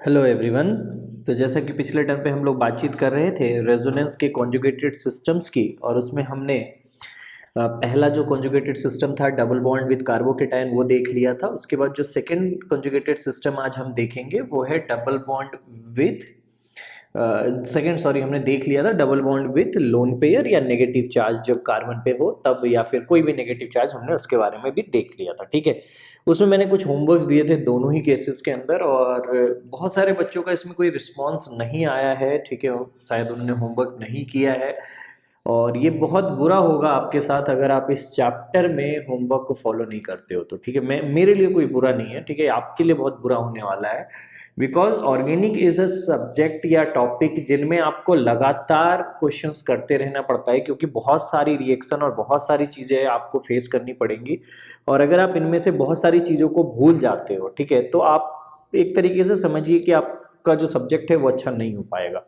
Hello everyone. तो जैसा कि पिछले टर्म पे हम लोग बातचीत कर रहे थे रेजोनेंस के कॉन्जुगेटेड सिस्टम्स की, और उसमें हमने पहला जो कॉन्जुगेटेड सिस्टम था डबल बॉन्ड विद कार्बोकेटायन वो देख लिया था। उसके बाद जो सेकंड कॉन्जुगेटेड सिस्टम आज हम देखेंगे वो है double bond with second sorry हमने देख लिया था double bond with lone pair या नेगेटिव चार्ज जब कार्बन पे हो तब, या फिर कोई भी नेगेटिव चार्ज हमने उसके बारे में भी देख लिया था। ठीक है, उसमें मैंने कुछ होमवर्क्स दिए थे दोनों ही केसेस के अंदर, और बहुत सारे बच्चों का इसमें कोई रिस्पॉन्स नहीं आया है। ठीक है, शायद उन्होंने होमवर्क नहीं किया है, और ये बहुत बुरा होगा आपके साथ अगर आप इस चैप्टर में होमवर्क को फॉलो नहीं करते हो तो। ठीक है, मैं मेरे लिए कोई बुरा नहीं है, ठीक है, आपके लिए बहुत बुरा होने वाला है। Because organic is a subject या टॉपिक जिनमें आपको लगातार क्वेश्चंस करते रहना पड़ता है, क्योंकि बहुत सारी रिएक्शन और बहुत सारी चीज़ें आपको फेस करनी पड़ेंगी। और अगर आप इनमें से बहुत सारी चीज़ों को भूल जाते हो, ठीक है, तो आप एक तरीके से समझिए कि आपका जो सब्जेक्ट है वो अच्छा नहीं हो पाएगा।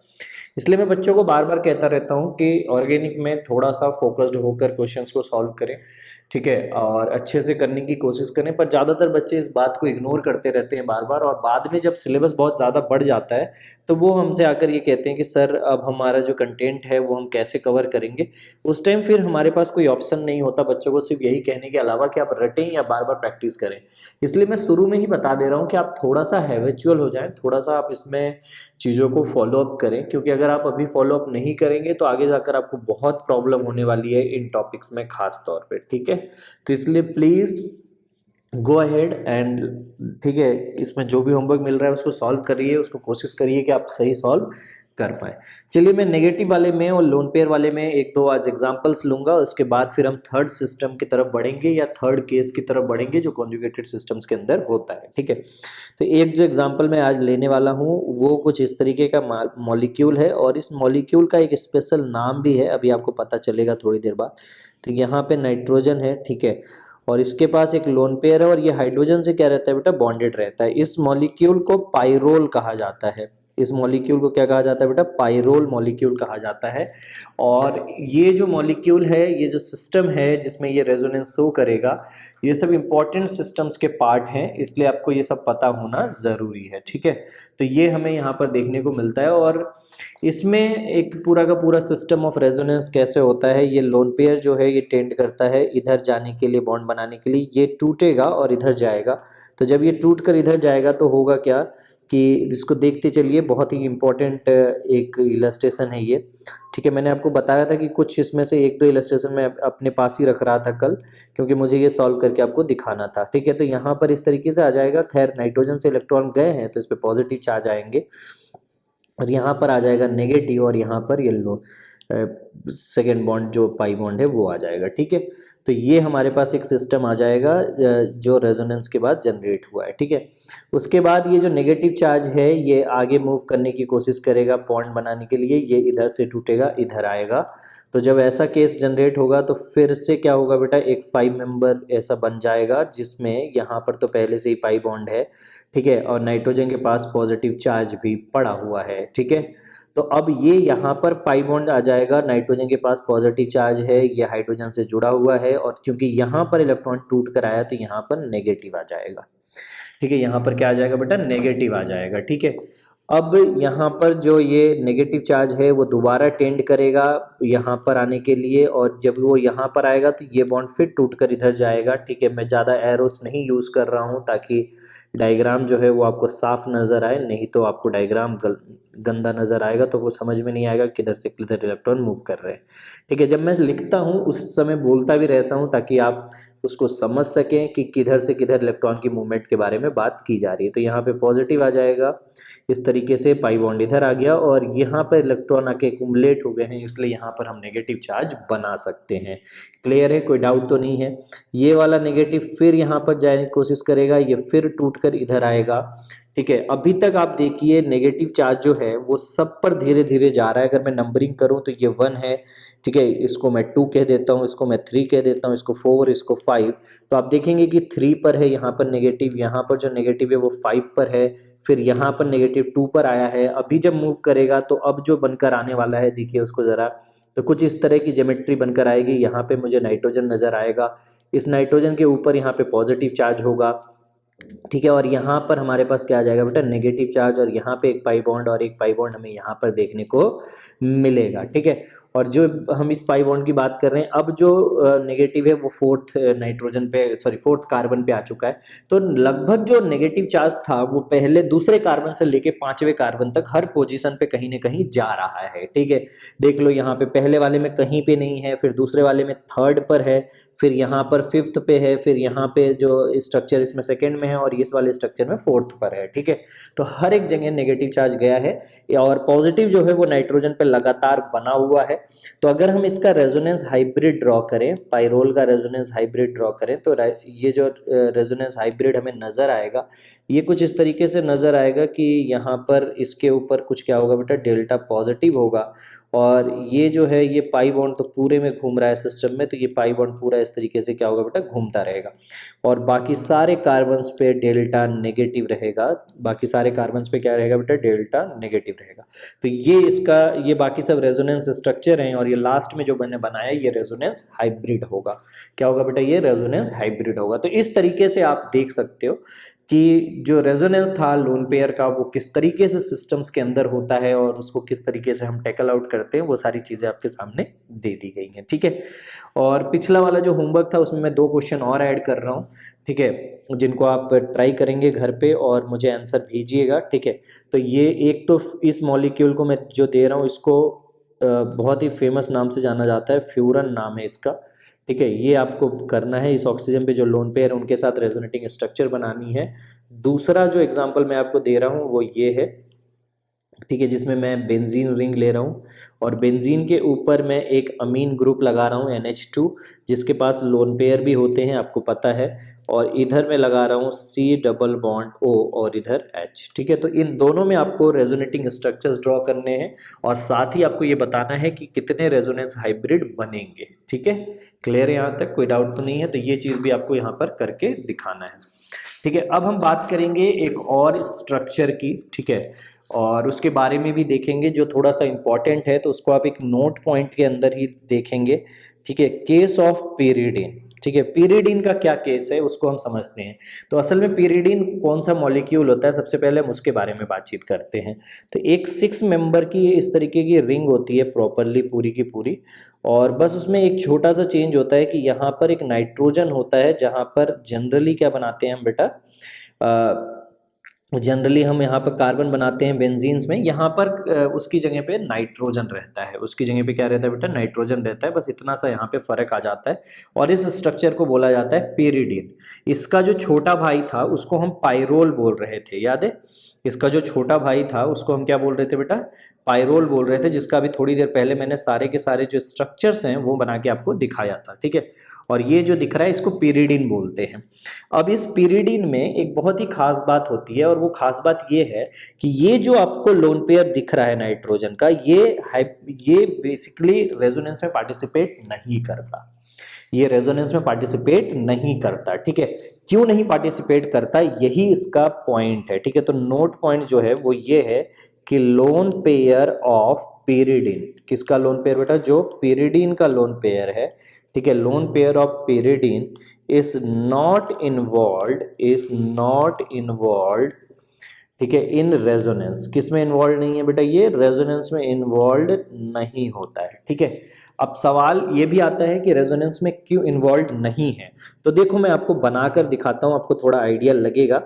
इसलिए मैं बच्चों को बार बार कहता रहता हूँ कि ऑर्गेनिक में थोड़ा सा फोकस्ड होकर क्वेश्चंस को सॉल्व करें। ठीक है, और अच्छे से करने की कोशिश करें, पर ज़्यादातर बच्चे इस बात को इग्नोर करते रहते हैं बार बार, और बाद में जब सिलेबस बहुत ज़्यादा बढ़ जाता है तो वो हमसे आकर ये कहते हैं कि सर अब हमारा जो कंटेंट है वो हम कैसे कवर करेंगे। उस टाइम फिर हमारे पास कोई ऑप्शन नहीं होता बच्चों को सिर्फ यही कहने के अलावा कि आप रटें या बार बार प्रैक्टिस करें। इसलिए मैं शुरू में ही बता दे रहा हूँ कि आप थोड़ा सा हैबिचुअल हो जाएं, थोड़ा सा आप इसमें चीज़ों को फॉलो अप करें, क्योंकि अगर आप अभी फॉलो अप नहीं करेंगे तो आगे जाकर आपको बहुत प्रॉब्लम होने वाली है इन टॉपिक्स में खास तौर पे। ठीक है, तो इसलिए प्लीज़ गो अहेड एंड, ठीक है, इसमें जो भी होमवर्क मिल रहा है उसको सॉल्व करिए, उसको कोशिश करिए कि आप सही सॉल्व कर पाए। चलिए, मैं नेगेटिव वाले में और लोन पेयर वाले में एक दो आज एग्जांपल्स लूंगा, उसके बाद फिर हम थर्ड सिस्टम की तरफ बढ़ेंगे या थर्ड केस की तरफ बढ़ेंगे जो कॉन्जुगेटेड सिस्टम्स के अंदर होता है। ठीक है, तो एक जो एग्जांपल मैं आज लेने वाला हूँ वो कुछ इस तरीके का मॉलिक्यूल है, और इस मॉलिक्यूल का एक स्पेशल नाम भी है, अभी आपको पता चलेगा थोड़ी देर बाद। तो यहाँ पे नाइट्रोजन है, ठीक है, और इसके पास एक लोन पेयर है, और ये हाइड्रोजन से क्या रहता है बेटा, बॉन्डेड रहता है। इस मॉलिक्यूल को पाइरोल कहा जाता है। इस मॉलिक्यूल को क्या कहा जाता है बेटा, पाइरोल मॉलिक्यूल कहा जाता है। और ये जो मॉलिक्यूल है, ये जो सिस्टम है जिसमें ये रेजोनेंस शो करेगा, ये सब इंपॉर्टेंट सिस्टम्स के पार्ट हैं, इसलिए आपको ये सब पता होना ज़रूरी है। ठीक है, तो ये हमें यहाँ पर देखने को मिलता है, और इसमें एक पूरा का पूरा सिस्टम ऑफ रेजोनेंस कैसे होता है। ये लोन पेयर जो है ये टेंड करता है इधर जाने के लिए, बॉन्ड बनाने के लिए, ये टूटेगा और इधर जाएगा। तो जब ये टूट कर इधर जाएगा तो होगा क्या कि इसको देखते चलिए, बहुत ही इंपॉर्टेंट एक इलस्ट्रेशन है ये। ठीक है, मैंने आपको बताया था कि कुछ इसमें से एक दो इलस्ट्रेशन मैं अपने पास ही रख रहा था कल, क्योंकि मुझे ये सॉल्व करके आपको दिखाना था। ठीक है, तो यहाँ पर इस तरीके से आ जाएगा। खैर, नाइट्रोजन से इलेक्ट्रॉन गए हैं तो इस पर पॉजिटिव चार्ज आएंगे, और यहाँ पर आ जाएगा नेगेटिव, और यहाँ पर येलो सेकेंड बॉन्ड जो पाई बॉन्ड है वो आ जाएगा। ठीक है, तो ये हमारे पास एक सिस्टम आ जाएगा जो रेजोनेंस के बाद जनरेट हुआ है। ठीक है, उसके बाद ये जो नेगेटिव चार्ज है ये आगे मूव करने की कोशिश करेगा बॉन्ड बनाने के लिए, ये इधर से टूटेगा इधर आएगा। तो जब ऐसा केस जनरेट होगा तो फिर से क्या होगा बेटा, एक 5 मेंबर ऐसा बन जाएगा जिसमें यहाँ पर तो पहले से ही पाई बॉन्ड है। ठीक है, और नाइट्रोजन के पास पॉजिटिव चार्ज भी पड़ा हुआ है। ठीक है, तो अब ये यहाँ पर पाई बॉन्ड आ जाएगा, नाइट्रोजन के पास पॉजिटिव चार्ज है, ये हाइड्रोजन से जुड़ा हुआ है, और क्योंकि यहाँ पर इलेक्ट्रॉन टूट कर आया तो यहाँ पर नेगेटिव आ जाएगा। ठीक है, यहाँ पर क्या आ जाएगा बेटा, नेगेटिव आ जाएगा। ठीक है, अब यहाँ पर जो ये नेगेटिव चार्ज है वो दोबारा टेंड करेगा यहाँ पर आने के लिए, और जब वो यहाँ पर आएगा तो ये बॉन्ड फिर टूट कर इधर जाएगा। ठीक है, मैं ज़्यादा एरोस नहीं यूज़ कर रहा हूँ ताकि डायग्राम जो है वो आपको साफ नज़र आए, नहीं तो आपको डायग्राम गंदा नज़र आएगा तो वो समझ में नहीं आएगा किधर से किधर इलेक्ट्रॉन मूव कर रहे हैं। ठीक है, जब मैं लिखता हूँ उस समय बोलता भी रहता हूँ ताकि आप उसको समझ सकें कि किधर से किधर इलेक्ट्रॉन की मूवमेंट के बारे में बात की जा रही है। तो यहाँ पे पॉजिटिव आ जाएगा, इस तरीके से पाई बॉन्ड इधर आ गया, और यहाँ पर इलेक्ट्रॉन आके एक्युमुलेट हो गए हैं, इसलिए यहाँ पर हम नेगेटिव चार्ज बना सकते हैं। क्लियर है, कोई डाउट तो नहीं है। ये वाला नेगेटिव फिर यहाँ पर जाने की कोशिश करेगा, ये फिर टूटकर इधर आएगा। ठीक है, अभी तक आप देखिए नेगेटिव चार्ज जो है वो सब पर धीरे धीरे जा रहा है। अगर मैं नंबरिंग करूं तो ये 1 है, ठीक है, इसको मैं 2 कह देता हूं, इसको मैं 3 कह देता हूं, इसको 4, इसको 5। तो आप देखेंगे कि 3 पर है यहाँ पर नेगेटिव, यहाँ पर जो नेगेटिव है वो 5 पर है, फिर यहाँ पर नेगेटिव 2 पर आया है। अभी जब मूव करेगा तो अब जो बनकर आने वाला है देखिए उसको ज़रा, तो कुछ इस तरह की ज्योमेट्री बनकर आएगी। यहाँ पे मुझे नाइट्रोजन नज़र आएगा, इस नाइट्रोजन के ऊपर यहाँ पे पॉजिटिव चार्ज होगा, ठीक है। और यहाँ पर हमारे पास क्या आ जाएगा बेटा, नेगेटिव चार्ज, और यहाँ पे एक पाई बॉन्ड और एक पाई बॉन्ड हमें यहाँ पर देखने को मिलेगा। ठीक है। और जो हम इस पाई बॉन्ड की बात कर रहे हैं, अब जो नेगेटिव है वो फोर्थ नाइट्रोजन पे, सॉरी फोर्थ कार्बन पे आ चुका है। तो लगभग जो नेगेटिव चार्ज था वो पहले दूसरे कार्बन से लेके पांचवें कार्बन तक हर पोजीशन पे कहीं ना कहीं जा रहा है। ठीक है। देख लो यहाँ पे पहले वाले में कहीं पे नहीं है, फिर दूसरे वाले में थर्ड पर है, फिर यहाँ पर फिफ्थ पे है, फिर यहाँ पे जो स्ट्रक्चर इसमें सेकंड में है, और इस वाले स्ट्रक्चर में फोर्थ पर है। ठीक है। तो हर एक जगह नेगेटिव चार्ज गया है, और पॉजिटिव जो है वो नाइट्रोजन पे लगातार बना हुआ है। तो अगर हम इसका रेजोनेंस हाइब्रिड ड्रॉ करें, पाइरोल का रेजोनेंस हाइब्रिड ड्रॉ करें, तो ये जो रेजोनेंस हाइब्रिड हमें नजर आएगा, ये कुछ इस तरीके से नजर आएगा कि यहाँ पर इसके ऊपर कुछ क्या होगा बेटा, डेल्टा पॉजिटिव होगा, और ये जो है ये पाई बॉन्ड तो पूरे में घूम रहा है सिस्टम में, तो ये पाई बॉन्ड पूरा इस तरीके से क्या होगा बेटा, घूमता रहेगा, और बाकी सारे कार्बन्स पे डेल्टा नेगेटिव रहेगा। बाकी सारे कार्बन्स पे क्या रहेगा बेटा, डेल्टा नेगेटिव रहेगा। तो ये इसका, ये बाकी सब रेजोनेंस स्ट्रक्चर हैं, और ये लास्ट में जो मैंने बनाया ये रेजोनेंस हाइब्रिड होगा। क्या होगा बेटा, ये रेजोनेंस हाइब्रिड होगा। तो इस तरीके से आप देख सकते हो कि जो रेजोनेंस था लोन पेयर का, वो किस तरीके से सिस्टम्स के अंदर होता है, और उसको किस तरीके से हम टैकल आउट करते हैं, वो सारी चीज़ें आपके सामने दे दी गई हैं। ठीक है। और पिछला वाला जो होमवर्क था उसमें मैं 2 क्वेश्चन और ऐड कर रहा हूँ। ठीक है। जिनको आप ट्राई करेंगे घर पे और मुझे आंसर भेजिएगा। ठीक है। तो ये एक तो इस मॉलिक्यूल को मैं जो दे रहा हूँ, इसको बहुत ही फेमस नाम से जाना जाता है, फ्यूरन नाम है इसका। ठीक है। ये आपको करना है, इस ऑक्सीजन पे जो लोन पेयर है उनके साथ रेजोनेटिंग स्ट्रक्चर बनानी है। दूसरा जो एग्जांपल मैं आपको दे रहा हूँ वो ये है। ठीक है। जिसमें मैं बेंजीन रिंग ले रहा हूँ, और बेंजीन के ऊपर मैं एक अमीन ग्रुप लगा रहा हूँ NH2, जिसके पास लोन पेयर भी होते हैं, आपको पता है। और इधर मैं लगा रहा हूँ C डबल बॉन्ड O, और इधर H। ठीक है। तो इन दोनों में आपको रेजोनेटिंग स्ट्रक्चर्स ड्रॉ करने हैं, और साथ ही आपको ये बताना है कि कितने रेजोनेंस हाइब्रिड बनेंगे। ठीक है। क्लियर है यहाँ तक, कोई डाउट तो नहीं है? तो ये चीज़ भी आपको यहाँ पर करके दिखाना है। ठीक है। अब हम बात करेंगे एक और स्ट्रक्चर की। ठीक है। और उसके बारे में भी देखेंगे जो थोड़ा सा इंपॉर्टेंट है, तो उसको आप एक नोट पॉइंट के अंदर ही देखेंगे। ठीक है। Case of pyridine. ठीक है। पेरिडीन का क्या केस है उसको हम समझते हैं। तो असल में पेरिडीन कौन सा मॉलिक्यूल होता है, सबसे पहले हम उसके बारे में बातचीत करते हैं। तो एक 6 मेंबर की इस तरीके की रिंग होती है प्रॉपरली पूरी की पूरी, और बस उसमें एक छोटा सा चेंज होता है कि यहाँ पर एक नाइट्रोजन होता है, जहाँ पर जनरली क्या बनाते हैं हम बेटा, जनरली हम यहाँ पर कार्बन बनाते हैं बेंजीन्स में, यहाँ पर उसकी जगह पे नाइट्रोजन रहता है। उसकी जगह पे क्या रहता है बेटा, नाइट्रोजन रहता है। बस इतना सा यहाँ पे फर्क आ जाता है, और इस स्ट्रक्चर को बोला जाता है पेरिडीन। इसका जो छोटा भाई था उसको हम पाइरोल बोल रहे थे, याद है? इसका जो छोटा भाई था उसको हम क्या बोल रहे थे बेटा, पाइरोल बोल रहे थे, जिसका अभी थोड़ी देर पहले मैंने सारे के सारे जो स्ट्रक्चर्स हैं वो बना के आपको दिखाया था। ठीक है। और ये जो दिख रहा है इसको पेरिडीन बोलते हैं। अब इस पेरिडीन में एक बहुत ही खास बात होती है, और वो खास बात ये है कि ये जो आपको लोन पेयर दिख रहा है नाइट्रोजन का, ये बेसिकली रेजोनेंस में पार्टिसिपेट नहीं करता। ये रेजोनेंस में पार्टिसिपेट नहीं करता। ठीक है। क्यों नहीं पार्टिसिपेट करता, यही इसका पॉइंट है। ठीक है। तो नोट पॉइंट जो है वो ये है कि लोन पेयर ऑफ पेरिडीन, किसका लोन पेयर बेटा, जो पेरिडीन का लोन पेयर है। ठीक है। Loan pair of pyridine is not involve, ठीक है, इन रेजोनेंस। किस में इन्वॉल्व नहीं है बेटा, ये रेजोनेंस में इन्वॉल्व नहीं होता है। ठीक है। अब सवाल ये भी आता है कि रेजोनेंस में क्यों इन्वॉल्व नहीं है। तो देखो मैं आपको बनाकर दिखाता हूँ, आपको थोड़ा आइडिया लगेगा।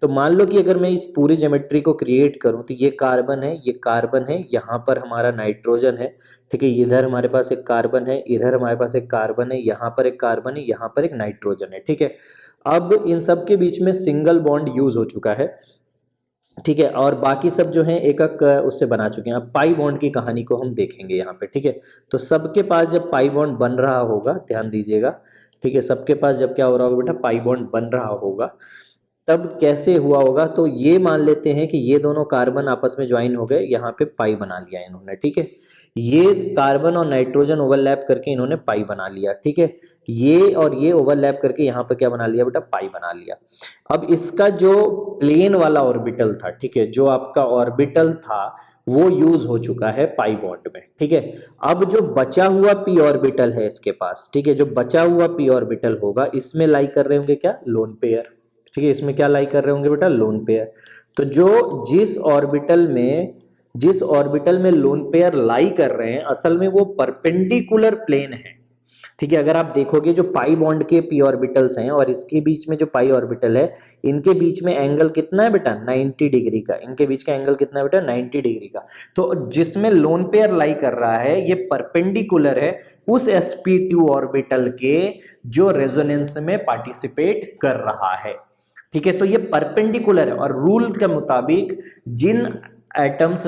तो मान लो कि अगर मैं इस पूरी ज्योमेट्री को क्रिएट करूँ, तो ये कार्बन है, ये कार्बन है, यहाँ पर हमारा नाइट्रोजन है। ठीक है। इधर हमारे पास एक कार्बन है, इधर हमारे पास एक कार्बन है, यहाँ पर एक कार्बन है, यहाँ पर एक नाइट्रोजन है। ठीक है। अब इन सब के बीच में सिंगल बॉन्ड यूज हो चुका है। ठीक है। और बाकी सब जो है एक एक उससे बना चुके हैं। अब पाई बॉन्ड की कहानी को हम देखेंगे यहाँ पे। ठीक है। तो सबके पास जब पाई बॉन्ड बन रहा होगा, ध्यान दीजिएगा। ठीक है। सबके पास जब क्या हो रहा होगा बेटा, पाई बॉन्ड बन रहा होगा, तब कैसे हुआ होगा, तो ये मान लेते हैं कि ये दोनों कार्बन आपस में ज्वाइन हो गए, यहाँ पे पाई बना लिया इन्होंने। ठीक है। ये कार्बन और नाइट्रोजन ओवरलैप करके इन्होंने पाई बना लिया। ठीक है। ये और ये ओवरलैप करके यहाँ पर क्या बना लिया बेटा, पाई बना लिया। अब इसका जो प्लेन वाला ऑर्बिटल था, ठीक है, जो आपका ऑर्बिटल था वो यूज हो चुका है पाई बॉन्ड में। ठीक है। अब जो बचा हुआ पी ऑर्बिटल है इसके पास, ठीक है, जो बचा हुआ पी ऑर्बिटल होगा, इसमें लाई कर रहे होंगे क्या, लोन पेयर। ठीक है, इसमें क्या लाई कर रहे होंगे बेटा, लोन पेयर। तो जो जिस ऑर्बिटल में लोन पेयर लाई कर रहे हैं असल में वो परपेंडिकुलर प्लेन है। ठीक है, अगर आप देखोगे जो पाई बॉन्ड के पी ऑर्बिटल्स हैं और इसके बीच में जो पाई ऑर्बिटल है, इनके बीच में एंगल कितना है बेटा, 90 डिग्री का। इनके बीच का एंगल कितना है बेटा, 90 डिग्री का। तो जिसमें लोन पेयर लाई कर रहा है ये परपेंडिकुलर है उस sp2 ऑर्बिटल के जो रेजोनेंस में पार्टिसिपेट कर रहा है। ठीक है, तो ये परपेंडिकुलर है और रूल के मुताबिक जिन एटम्स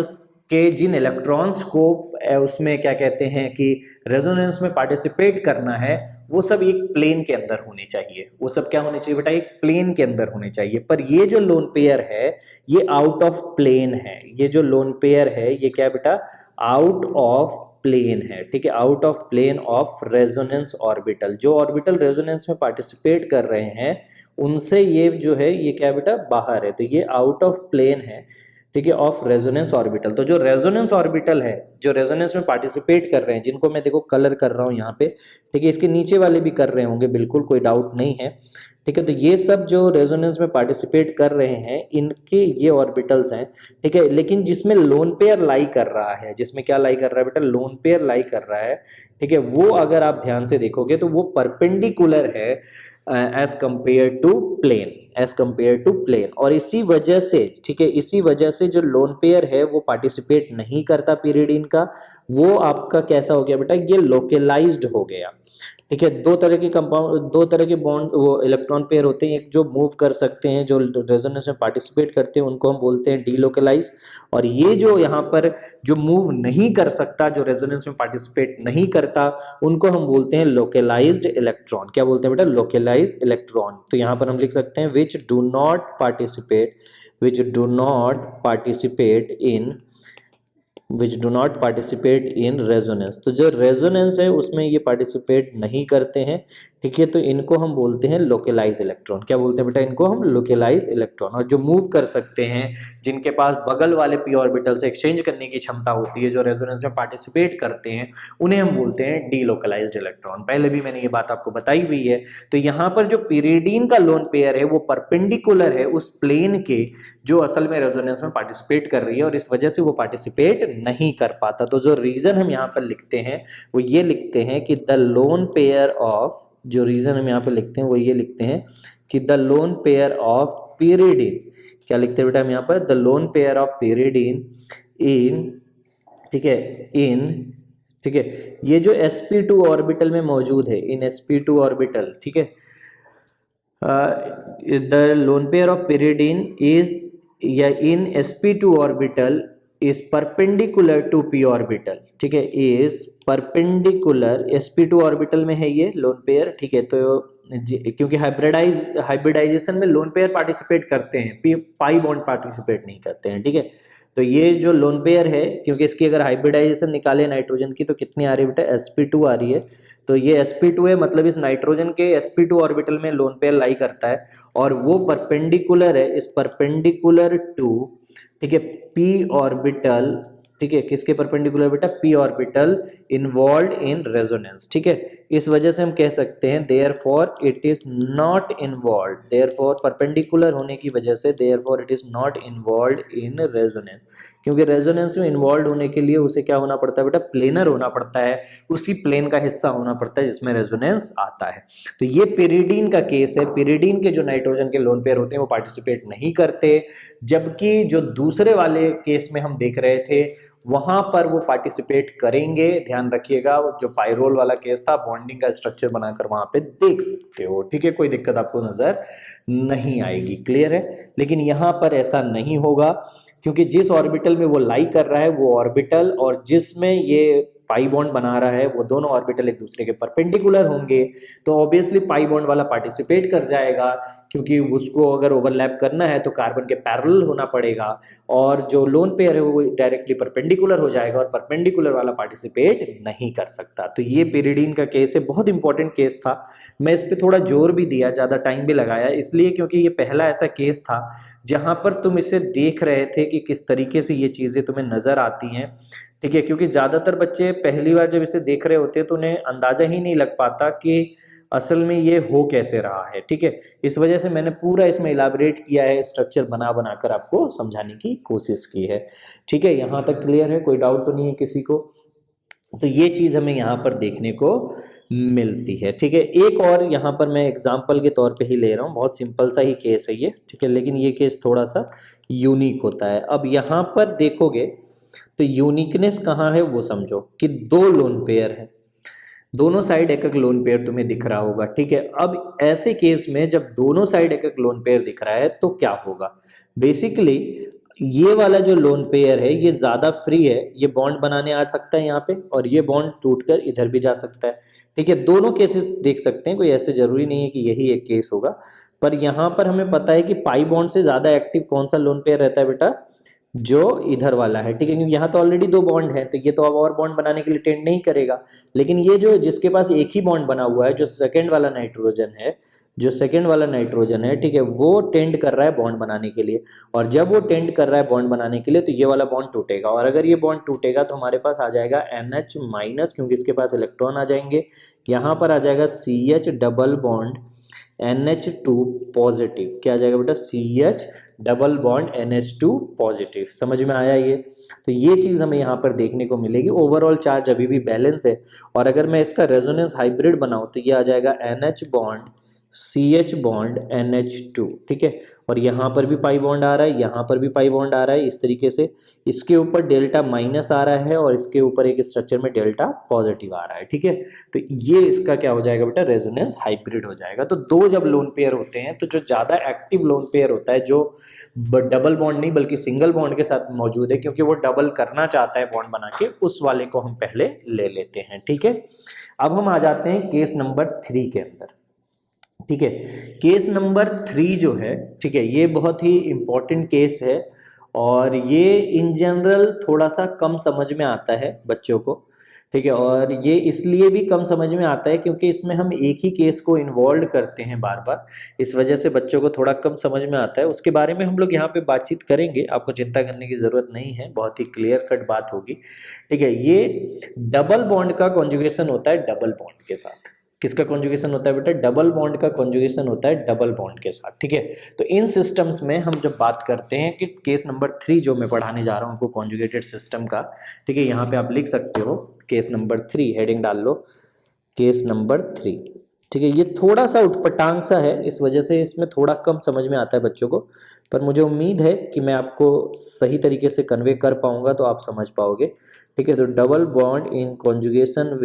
के जिन इलेक्ट्रॉन्स को उसमें क्या कहते हैं कि रेजोनेंस में पार्टिसिपेट करना है वो सब एक प्लेन के अंदर होने चाहिए। वो सब क्या होने चाहिए बेटा, एक प्लेन के अंदर होने चाहिए। पर ये जो लोन पेयर है ये आउट ऑफ प्लेन है। ये जो लोन पेयर है ये क्या बेटा, आउट ऑफ प्लेन है। ठीक है, out of plane of resonance orbital. जो ऑर्बिटल रेजोनेंस में पार्टिसिपेट कर रहे हैं उनसे ये जो है ये क्या बेटा, बाहर है। तो ये आउट ऑफ प्लेन है, ठीक है, ऑफ रेजोनेंस ऑर्बिटल। तो जो रेजोनेंस ऑर्बिटल है जो रेजोनेंस में पार्टिसिपेट कर रहे हैं, जिनको मैं देखो कलर कर रहा हूं यहाँ पे, ठीक है, इसके नीचे वाले भी कर रहे होंगे, बिल्कुल कोई डाउट नहीं है। ठीक है, तो ये सब जो रेजोनेंस में पार्टिसिपेट कर रहे हैं इनके ये ऑर्बिटल्स हैं। ठीक है, लेकिन जिसमें लोन पेयर लाई कर रहा है, जिसमें क्या लाई कर रहा है बेटा, लोन पेयर लाई कर रहा है, ठीक है, वो अगर आप ध्यान से देखोगे तो वो परपेंडिकुलर है as compare to plane, as compare to plane. और इसी वजह से, ठीक है, इसी वजह से जो लोन पेयर है वो पार्टिसिपेट नहीं करता पीरियडिन का, वो आपका कैसा हो गया बेटा, ये लोकलाइज्ड हो गया। ठीक है, दो तरह के कंपाउंड, दो तरह के बॉन्ड वो इलेक्ट्रॉन पेयर होते हैं। एक जो मूव कर सकते हैं, जो रेजोनेंस में पार्टिसिपेट करते हैं, उनको हम बोलते हैं डीलोकलाइज। और ये जो यहाँ पर जो मूव नहीं कर सकता, जो रेजोनेंस में पार्टिसिपेट नहीं करता, उनको हम बोलते हैं लोकलाइज्ड इलेक्ट्रॉन। क्या बोलते हैं बेटा, लोकलाइज्ड इलेक्ट्रॉन। तो यहाँ पर हम लिख सकते हैं which do not participate in resonance. तो जो रेजोनेंस है उसमें ये पार्टिसिपेट नहीं करते हैं। ठीक है, तो इनको हम बोलते हैं लोकलाइज इलेक्ट्रॉन। क्या बोलते हैं बेटा, इनको हम लोकलाइज इलेक्ट्रॉन। और जो मूव कर सकते हैं, जिनके पास बगल वाले पी ऑर्बिटल से एक्सचेंज करने की क्षमता होती है, जो रेजोनेंस में पार्टिसिपेट करते हैं, उन्हें हम बोलते हैं डीलोकलाइज्ड इलेक्ट्रॉन। पहले भी मैंने ये बात आपको बताई हुई है। तो यहाँ पर जो पीरियडीन का लोन पेयर है वो परपेंडिकुलर है उस प्लेन के जो असल में रेजोनेंस में पार्टिसिपेट कर रही है, और इस वजह से वो पार्टिसिपेट नहीं कर पाता। तो जो रीजन हम यहाँ पर लिखते हैं वो ये लिखते हैं कि द लोन पेयर ऑफ, जो रीजन हम यहाँ पे लिखते हैं वो ये लिखते हैं कि द लोन पेयर ऑफ पीरियडीन, क्या लिखते हैं बेटा हम यहाँ पर, द लोन पेयर ऑफ पीरियडीन इन, ठीक है, ठीक है, ये जो sp2 ऑर्बिटल में मौजूद है, इन sp2 ऑर्बिटल, ठीक है, the lone pair of pyridine is, या in sp2 orbital is perpendicular to p orbital. ठीक है, इज परपेंडिकुलर, sp2 ऑर्बिटल में है ये लोन पेयर। ठीक है, तो क्योंकि हाइब्रिडाइजेशन में लोन पेयर पार्टिसिपेट करते हैं, पाई बॉन्ड पार्टिसिपेट नहीं करते हैं। ठीक है, तो ये जो लोन पेयर है, क्योंकि इसकी अगर हाइब्रिडाइजेशन निकाले नाइट्रोजन की तो कितनी आ रही है बेटा, sp2 आ रही है। तो ये sp2 है, मतलब इस नाइट्रोजन के sp2 ऑर्बिटल में लोन पेयर लाई करता है और वो परपेंडिकुलर है, इस परपेंडिकुलर टू, ठीक है, p ऑर्बिटल। ठीक है, किसके परपेंडिकुलर बेटा, p orbital involve in resonance. ठीक है, इस वजह से हम कह सकते हैं therefore it is not involve, therefore perpendicular होने की वजह से therefore it is not involve in resonance. क्योंकि रेजोनेंस में इन्वॉल्व होने के लिए उसे क्या होना पड़ता है बेटा, प्लेनर होना पड़ता है, उसी प्लेन का हिस्सा होना पड़ता है जिसमें रेजोनेंस आता है। तो ये पीरियडीन का केस है। पीरियडीन के जो नाइट्रोजन के लोन पेयर होते हैं वो पार्टिसिपेट नहीं करते, जबकि जो दूसरे वाले केस में हम देख रहे थे वहां पर वो पार्टिसिपेट करेंगे। ध्यान रखिएगा, जो पाइरोल वाला केस था, बॉन्डिंग का स्ट्रक्चर बनाकर वहां पे देख सकते हो। ठीक है, कोई दिक्कत आपको नजर नहीं आएगी, क्लियर है। लेकिन यहां पर ऐसा नहीं होगा, क्योंकि जिस ऑर्बिटल में वो लाई कर रहा है वो ऑर्बिटल और जिसमें ये पाई बॉन्ड बना रहा है वो दोनों ऑर्बिटल एक दूसरे के परपेंडिकुलर होंगे। तो ऑब्वियसली पाई बॉन्ड वाला पार्टिसिपेट कर जाएगा, क्योंकि उसको अगर ओवरलैप करना है तो कार्बन के पैरेलल होना पड़ेगा, और जो लोन पेयर है वो डायरेक्टली परपेंडिकुलर हो जाएगा और परपेंडिकुलर वाला पार्टिसिपेट नहीं कर सकता। तो ये पीरियडीन का केस है, बहुत इंपॉर्टेंट केस था। मैं इस पर थोड़ा जोर भी दिया, ज़्यादा टाइम भी लगाया, इसलिए क्योंकि ये पहला ऐसा केस था जहां पर तुम इसे देख रहे थे कि किस तरीके से ये चीज़ें तुम्हें नजर आती हैं। ठीक है, क्योंकि ज़्यादातर बच्चे पहली बार जब इसे देख रहे होते हैं तो उन्हें अंदाज़ा ही नहीं लग पाता कि असल में ये हो कैसे रहा है, ठीक है। इस वजह से मैंने पूरा इसमें इलाबरेट किया है, स्ट्रक्चर बना बनाकर आपको समझाने की कोशिश की है, ठीक है। यहाँ तक क्लियर है, कोई डाउट तो नहीं है किसी को? तो ये चीज़ हमें यहाँ पर देखने को मिलती है, ठीक है। एक और यहाँ पर मैं एग्जाम्पल के तौर पे ही ले रहा हूँ, बहुत सिंपल सा ही केस है ये, ठीक है, लेकिन ये केस थोड़ा सा यूनिक होता है। अब यहाँ पर देखोगे तो यूनिकनेस कहाँ है वो समझो, कि दो लोन पेयर है, दोनों साइड एक एक लोन पेयर तुम्हें दिख रहा होगा, ठीक है। अब ऐसे केस में जब दोनों साइड एक एक लोन पेयर दिख रहा है तो क्या होगा? बेसिकली ये वाला जो लोन पेयर है ये ज़्यादा फ्री है, ये बॉन्ड बनाने आ सकता है यहाँ पे, और ये बॉन्ड टूटकर इधर भी जा सकता है, ठीक है। दोनों केसेस देख सकते हैं, कोई ऐसे जरूरी नहीं है कि यही एक केस होगा, पर यहाँ पर हमें पता है कि पाई बॉन्ड से ज़्यादा एक्टिव कौन सा लोन पेयर रहता है बेटा? जो इधर वाला है, ठीक है, क्योंकि यहाँ तो ऑलरेडी दो बॉन्ड है, तो ये तो अब और बॉन्ड बनाने के लिए टेंड नहीं करेगा। लेकिन ये जो जिसके पास एक ही बॉन्ड बना हुआ है, जो सेकंड वाला नाइट्रोजन है, ठीक है, वो टेंड कर रहा है बॉन्ड बनाने के लिए, और जब वो टेंड कर रहा है बॉन्ड बनाने के लिए तो ये वाला बॉन्ड टूटेगा, और अगर ये बॉन्ड टूटेगा तो हमारे पास आ जाएगा NH माइनस, क्योंकि इसके पास इलेक्ट्रॉन आ जाएंगे। यहाँ पर आ जाएगा CH double bond NH2 positive, क्या आ जाएगा बेटा? CH double bond NH2 positive. समझ में आया ये? तो ये चीज़ हमें यहाँ पर देखने को मिलेगी। ओवरऑल चार्ज अभी भी बैलेंस है, और अगर मैं इसका रेजोनेंस हाइब्रिड बनाऊँ तो ये आ जाएगा NH bond CH bond NH2, ठीक है, और यहाँ पर भी पाई बॉन्ड आ रहा है, यहाँ पर भी पाई बॉन्ड आ रहा है, इस तरीके से इसके ऊपर डेल्टा माइनस आ रहा है, और इसके ऊपर एक स्ट्रक्चर में डेल्टा पॉजिटिव आ रहा है, ठीक है। तो ये इसका क्या हो जाएगा बेटा? रेजोनेंस हाइब्रिड हो जाएगा। तो दो जब लोन पेयर होते हैं तो जो ज़्यादा एक्टिव लोन पेयर होता है, जो डबल बॉन्ड नहीं बल्कि सिंगल बॉन्ड के साथ मौजूद है, क्योंकि वो डबल करना चाहता है बॉन्ड बना के, उस वाले को हम पहले ले लेते हैं, ठीक है। अब हम आ जाते हैं केस नंबर 3 के अंदर, ठीक है। केस नंबर 3 जो है, ठीक है, ये बहुत ही इंपॉर्टेंट केस है, और ये इन जनरल थोड़ा सा कम समझ में आता है बच्चों को, ठीक है, और ये इसलिए भी कम समझ में आता है क्योंकि इसमें हम एक ही केस को इन्वॉल्व करते हैं बार बार, इस वजह से बच्चों को थोड़ा कम समझ में आता है। उसके बारे में हम लोग यहाँ पे बातचीत करेंगे, आपको चिंता करने की ज़रूरत नहीं है, बहुत ही क्लियर कट बात होगी, ठीक है। ये डबल बॉन्ड का कॉन्जुगेशन होता है डबल बॉन्ड के साथ। किसका कॉन्जुगेशन होता है बेटा? डबल बॉन्ड का कॉन्जुगेशन होता है डबल बॉन्ड के साथ, ठीक है। तो इन सिस्टम्स में हम जब बात करते हैं कि केस नंबर 3 जो मैं पढ़ाने जा रहा हूँ आपको कॉन्जुगेटेड सिस्टम का, ठीक है, यहाँ पे आप लिख सकते हो केस नंबर 3, हेडिंग डाल लो केस नंबर 3, ठीक है। ये थोड़ा सा उटपटांग सा है, इस वजह से इसमें थोड़ा कम समझ में आता है बच्चों को, पर मुझे उम्मीद है कि मैं आपको सही तरीके से कन्वे कर पाऊंगा, तो आप समझ पाओगे, ठीक है। तो double bond in conjugation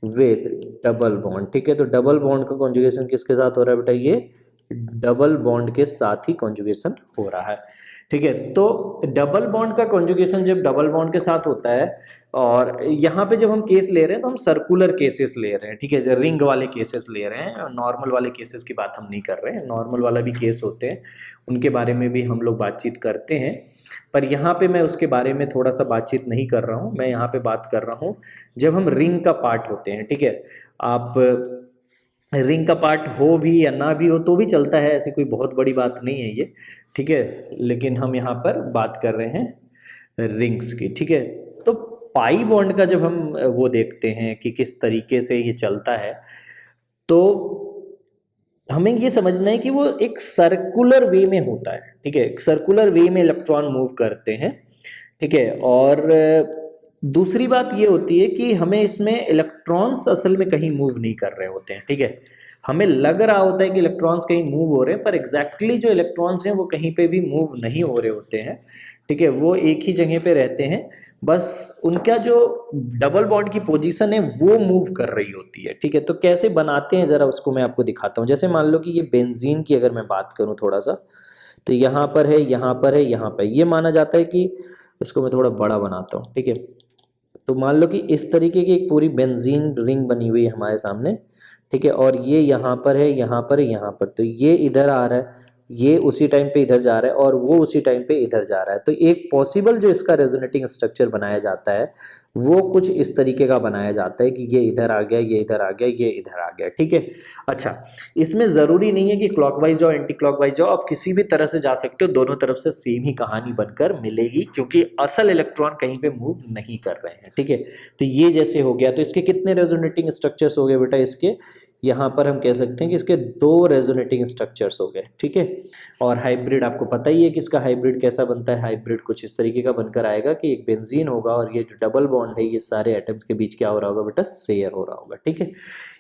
with double bond, ठीक है। तो डबल बॉन्ड का कॉन्जुगेशन किसके साथ हो रहा है बेटा? ये डबल बॉन्ड के साथ ही कॉन्जुगेशन हो रहा है, ठीक है। तो डबल बॉन्ड का कॉन्जुगेशन जब डबल बॉन्ड के साथ होता है, और यहाँ पे जब हम केस ले रहे हैं तो हम सर्कुलर केसेस ले रहे हैं, ठीक है, रिंग वाले केसेस ले रहे हैं, नॉर्मल वाले केसेस की बात हम नहीं कर रहे हैं। नॉर्मल वाला भी केस होते हैं, उनके बारे में भी हम लोग बातचीत करते हैं, पर यहाँ पे मैं उसके बारे में थोड़ा सा बातचीत नहीं कर रहा हूँ। मैं यहाँ पे बात कर रहा हूँ जब हम रिंग का पार्ट होते हैं, ठीक है। आप रिंग का पार्ट हो भी या ना भी हो तो भी चलता है, ऐसी कोई बहुत बड़ी बात नहीं है ये, ठीक है, लेकिन हम यहाँ पर बात कर रहे हैं रिंग्स की, ठीक है। तो पाई बॉन्ड का जब हम वो देखते हैं कि किस तरीके से ये चलता है, तो हमें ये समझना है कि वो एक सर्कुलर वे में होता है, ठीक है, सर्कुलर वे में इलेक्ट्रॉन मूव करते हैं, ठीक है। और दूसरी बात ये होती है कि हमें इसमें इलेक्ट्रॉन्स असल में कहीं मूव नहीं कर रहे होते हैं, ठीक है। हमें लग रहा होता है कि इलेक्ट्रॉन्स कहीं मूव हो रहे हैं, पर एग्जैक्टली जो इलेक्ट्रॉन्स हैं वो कहीं पे भी मूव नहीं हो रहे होते हैं, ठीक है, वो एक ही जगह पे रहते हैं, बस उनका जो डबल बॉन्ड की पोजीशन है वो मूव कर रही होती है, ठीक है। तो कैसे बनाते हैं ज़रा उसको मैं आपको दिखाता हूँ। जैसे मान लो कि ये बेंजीन की अगर मैं बात करूँ थोड़ा सा, तो यहाँ पर है, यहाँ पर है, यहाँ पर ये माना जाता है कि, इसको मैं थोड़ा बड़ा बनाता हूँ, ठीक है। तो मान लो कि इस तरीके की एक पूरी बेंजीन रिंग बनी हुई है हमारे सामने, ठीक है, और ये यहाँ पर है, यहाँ पर है, यहाँ पर, तो ये इधर आ रहा है, ये उसी टाइम पे इधर जा रहा है, और वो उसी टाइम पे इधर जा रहा है। तो एक पॉसिबल जो इसका रेजोनेटिंग स्ट्रक्चर बनाया जाता है वो कुछ इस तरीके का बनाया जाता है कि ये इधर आ गया, ये इधर आ गया, ये इधर आ गया, ठीक है। अच्छा, इसमें ज़रूरी नहीं है कि क्लॉकवाइज जाओ एंटी क्लॉकवाइज जाओ, आप किसी भी तरह से जा सकते हो, दोनों तरफ से सेम ही कहानी बनकर मिलेगी, क्योंकि असल इलेक्ट्रॉन कहीं पे मूव नहीं कर रहे हैं, ठीक है। तो ये जैसे हो गया, तो इसके कितने रेजोनेटिंग स्ट्रक्चर्स हो गए बेटा, इसके यहाँ पर हम कह सकते हैं कि इसके 2 रेजोनेटिंग स्ट्रक्चर्स हो गए, ठीक है। और हाइब्रिड आपको पता ही है कि इसका हाइब्रिड कैसा बनता है, हाइब्रिड कुछ इस तरीके का बनकर आएगा कि एक बेंजीन होगा और ये जो डबल बॉन्ड है ये सारे एटम्स के बीच क्या हो रहा होगा बेटा, शेयर हो रहा होगा, ठीक है।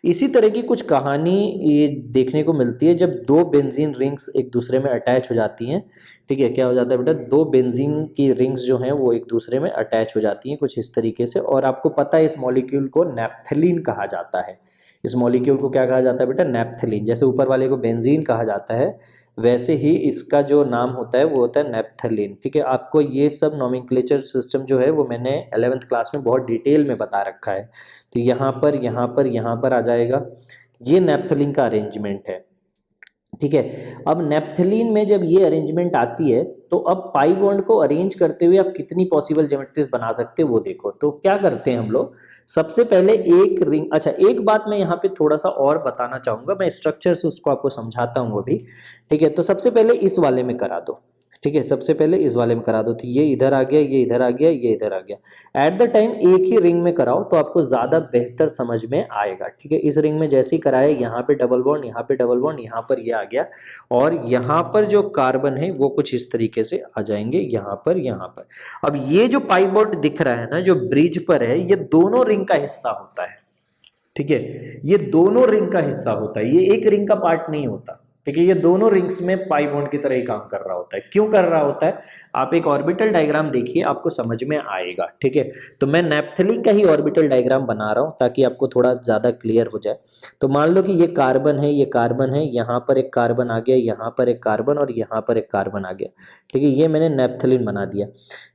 इसी तरह की कुछ कहानी ये देखने को मिलती है जब 2 बेंजीन रिंग्स एक दूसरे में अटैच हो जाती हैं, ठीक है। क्या हो जाता है बेटा, 2 बेंजीन की रिंग्स जो हैं वो एक दूसरे में अटैच हो जाती हैं कुछ इस तरीके से, और आपको पता है इस मॉलिक्यूल को नैप्थलीन कहा जाता है। इस मॉलिक्यूल को क्या कहा जाता है बेटा, नैप्थलीन। जैसे ऊपर वाले को बेंजीन कहा जाता है, वैसे ही इसका जो नाम होता है वो होता है नैप्थलीन, ठीक है। आपको ये सब नोमेनक्लेचर सिस्टम जो है वो मैंने 11th क्लास में बहुत डिटेल में बता रखा है। तो यहाँ पर यहाँ पर यहाँ पर आ जाएगा, ये नैप्थलीन का अरेंजमेंट है, ठीक है। अब नेप्थलीन में जब ये अरेंजमेंट आती है तो अब पाई बॉन्ड को अरेंज करते हुए आप कितनी पॉसिबल ज्योमेट्रीज बना सकते हो वो देखो। तो क्या करते हैं हम लोग, सबसे पहले एक रिंग, अच्छा एक बात मैं यहाँ पे थोड़ा सा और बताना चाहूंगा, मैं स्ट्रक्चर से उसको आपको समझाता हूँ अभी, ठीक है। तो सबसे पहले इस वाले में करा दो, ठीक है, सबसे पहले इस वाले में करा दो। तो ये इधर आ गया, ये इधर आ गया, ये इधर आ गया। एट द टाइम एक ही रिंग में कराओ तो आपको ज़्यादा बेहतर समझ में आएगा, ठीक है। इस रिंग में जैसे ही कराए, यहाँ पे डबल बॉन्ड, यहाँ पे डबल बॉन्ड, यहाँ पर ये आ गया, और यहाँ पर जो कार्बन है वो कुछ इस तरीके से आ जाएंगे, यहाँ पर, यहाँ पर। अब ये जो पाई बॉन्ड दिख रहा है ना, जो ब्रिज पर है, ये दोनों रिंग का हिस्सा होता है, ठीक है। ये दोनों रिंग का हिस्सा होता है, ये एक रिंग का पार्ट नहीं होता, ठीक है। ये दोनों रिंग्स में पाई बॉन्ड की तरह ही काम कर रहा होता है। क्यों कर रहा होता है, आप एक ऑर्बिटल डायग्राम देखिए, आपको समझ में आएगा, ठीक है। तो मैं नैप्थलीन का ही ऑर्बिटल डायग्राम बना रहा हूं ताकि आपको थोड़ा ज्यादा क्लियर हो जाए। तो मान लो कि ये कार्बन है, ये कार्बन है, यहाँ पर एक कार्बन आ गया, यहाँ पर एक कार्बन, और यहाँ पर एक कार्बन आ गया, ठीक है। ये मैंने नैप्थलीन बना दिया।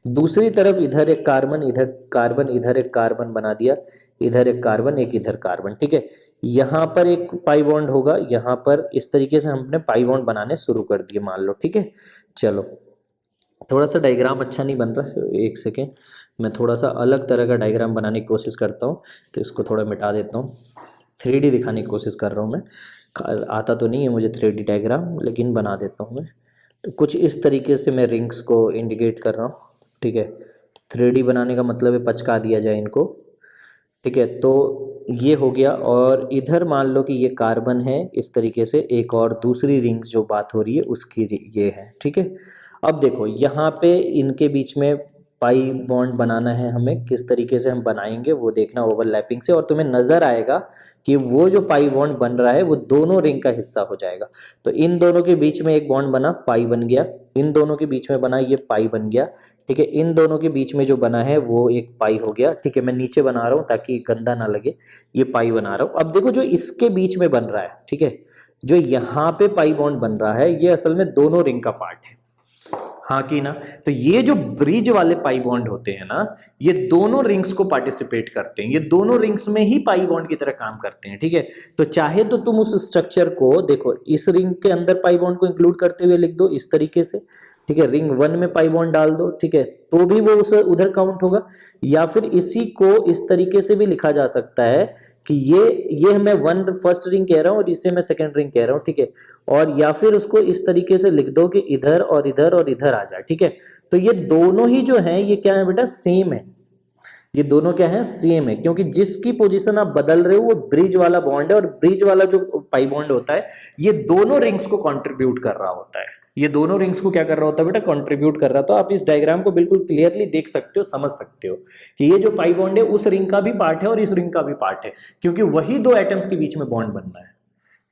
दूसरी तरफ इधर एक कार्बन, इधर कार्बन, इधर एक कार्बन बना दिया, इधर एक कार्बन, एक इधर कार्बन, ठीक है। यहाँ पर एक पाई बॉन्ड होगा, यहाँ पर, इस तरीके से हमने पाई बॉन्ड बनाने शुरू कर दिए, मान लो, ठीक है। चलो, थोड़ा सा डायग्राम अच्छा नहीं बन रहा है, एक सेकेंड, मैं थोड़ा सा अलग तरह का डायग्राम बनाने की कोशिश करता हूँ। तो इसको थोड़ा मिटा देता हूँ, 3D दिखाने की कोशिश कर रहा हूँ मैं। आता तो नहीं है मुझे 3D डायग्राम, लेकिन बना देता हूँ मैं। तो कुछ इस तरीके से मैं रिंग्स को इंडिकेट कर रहा हूँ, ठीक है। 3D बनाने का मतलब है पचका दिया जाए इनको, ठीक है। तो ये हो गया, और इधर मान लो कि ये कार्बन है, इस तरीके से एक और दूसरी रिंग्स जो बात हो रही है उसकी ये है, ठीक है। अब देखो यहाँ पे इनके बीच में पाई बॉन्ड बनाना है हमें, किस तरीके से हम बनाएंगे वो देखना ओवरलैपिंग से, और तुम्हें नजर आएगा कि वो जो पाई बॉन्ड बन रहा है वो दोनों रिंग का हिस्सा हो जाएगा। तो इन दोनों के बीच में एक बॉन्ड बना, पाई बन गया, इन दोनों के बीच में बना, ये पाई बन गया, ठीक है। इन दोनों के बीच में जो बना है वो एक पाई हो गया, ठीक है। मैं नीचे बना रहा हूँ ताकि गंदा ना लगे, ये पाई बना रहा हूँ। अब देखो जो इसके बीच में बन रहा है, ठीक है, जो यहाँ पे पाई बॉन्ड बन रहा है ये असल में दोनों रिंग का पार्ट है, हाँ कि ना। तो ये जो ब्रिज वाले पाई बॉन्ड होते हैं ना, ये दोनों रिंग्स को पार्टिसिपेट करते हैं, ये दोनों रिंग्स में ही पाई बॉन्ड की तरह काम करते हैं, ठीक है। तो चाहे तो तुम उस स्ट्रक्चर को देखो, इस रिंग के अंदर पाई बॉन्ड को इंक्लूड करते हुए लिख दो इस तरीके से, ठीक है। रिंग 1 में पाई बॉन्ड डाल दो, ठीक है, तो भी वो उस उधर काउंट होगा। या फिर इसी को इस तरीके से भी लिखा जा सकता है कि ये मैं 1 फर्स्ट रिंग कह रहा हूँ और इसे मैं सेकंड रिंग कह रहा हूँ, ठीक है। और या फिर उसको इस तरीके से लिख दो कि इधर और इधर और इधर आ जाए, ठीक है। तो ये दोनों ही जो है ये क्या है बेटा, सेम है। ये दोनों क्या है, सेम है, क्योंकि जिसकी पोजीशन आप बदल रहे हो वो ब्रिज वाला बॉन्ड है, और ब्रिज वाला जो पाई बॉन्ड होता है ये दोनों रिंग्स को कंट्रीब्यूट कर रहा होता है, ये दोनों रिंग्स को क्या कर रहा होता है बेटा, कंट्रीब्यूट कर रहा। तो आप इस डायग्राम को बिल्कुल क्लियरली देख सकते हो, समझ सकते हो कि ये जो पाई बॉन्ड है उस रिंग का भी पार्ट है और इस रिंग का भी पार्ट है, क्योंकि वही 2 एटम्स के बीच में बॉन्ड बनना है,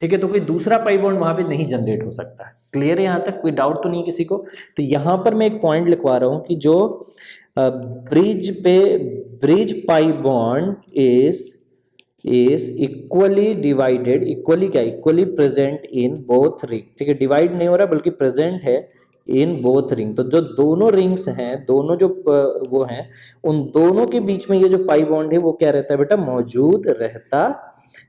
ठीक है। तो कोई दूसरा पाई बॉन्ड वहां पे नहीं जनरेट हो सकता। क्लियर है, यहां तक कोई डाउट तो नहीं किसी को। तो यहां पर मैं एक पॉइंट लिखवा रहा हूं कि जो bridge pi bond is equally divided, equally क्या, equally present in both ring, ठीक है। डिवाइड नहीं हो रहा बल्कि प्रेजेंट है इन बोथ रिंग। तो जो दोनों रिंग्स हैं, दोनों जो वो हैं, उन दोनों के बीच में ये जो पाई बॉन्ड है वो क्या रहता है बेटा, मौजूद रहता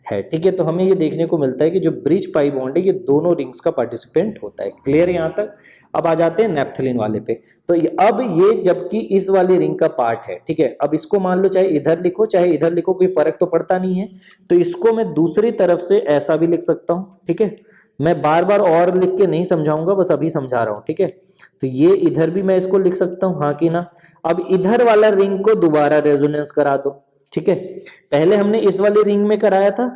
है। ठीक है, तो हमें ये देखने को मिलता है कि जो ब्रिज पाई बॉन्ड है ये दोनों रिंग्स का पार्टिसिपेंट होता है। क्लियर यहाँ तक? अब आ जाते हैं नैप्थेलिन वाले पे। तो अब ये जबकि इस वाली रिंग का पार्ट है, ठीक है, अब इसको मान लो चाहे इधर लिखो चाहे इधर लिखो, कोई फर्क तो पड़ता नहीं है। तो इसको मैं दूसरी तरफ से ऐसा भी लिख सकता हूँ। ठीक है, मैं बार बार और लिख के नहीं समझाऊंगा, बस अभी समझा रहा हूँ। ठीक है, तो ये इधर भी मैं इसको लिख सकता हूँ, हाँ कि ना। अब इधर वाला रिंग को दोबारा रेजोनेंस करा दो। ठीक है, पहले हमने इस वाले रिंग में कराया था,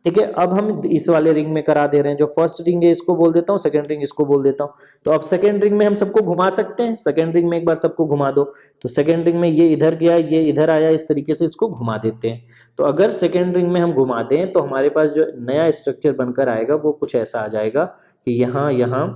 ठीक है, अब हम इस वाले रिंग में करा दे रहे हैं। जो फर्स्ट रिंग है इसको बोल देता हूँ, सेकंड रिंग इसको बोल देता हूँ। तो अब सेकंड रिंग में हम सबको घुमा सकते हैं। सेकंड रिंग में एक बार सबको घुमा दो, तो सेकंड रिंग में ये इधर गया ये इधर आया, इस तरीके से इसको घुमा देते हैं। तो अगर सेकंड रिंग में हम घुमा दें तो हमारे पास जो नया स्ट्रक्चर बनकर आएगा वो कुछ ऐसा आ जाएगा कि यहाँ यहाँ,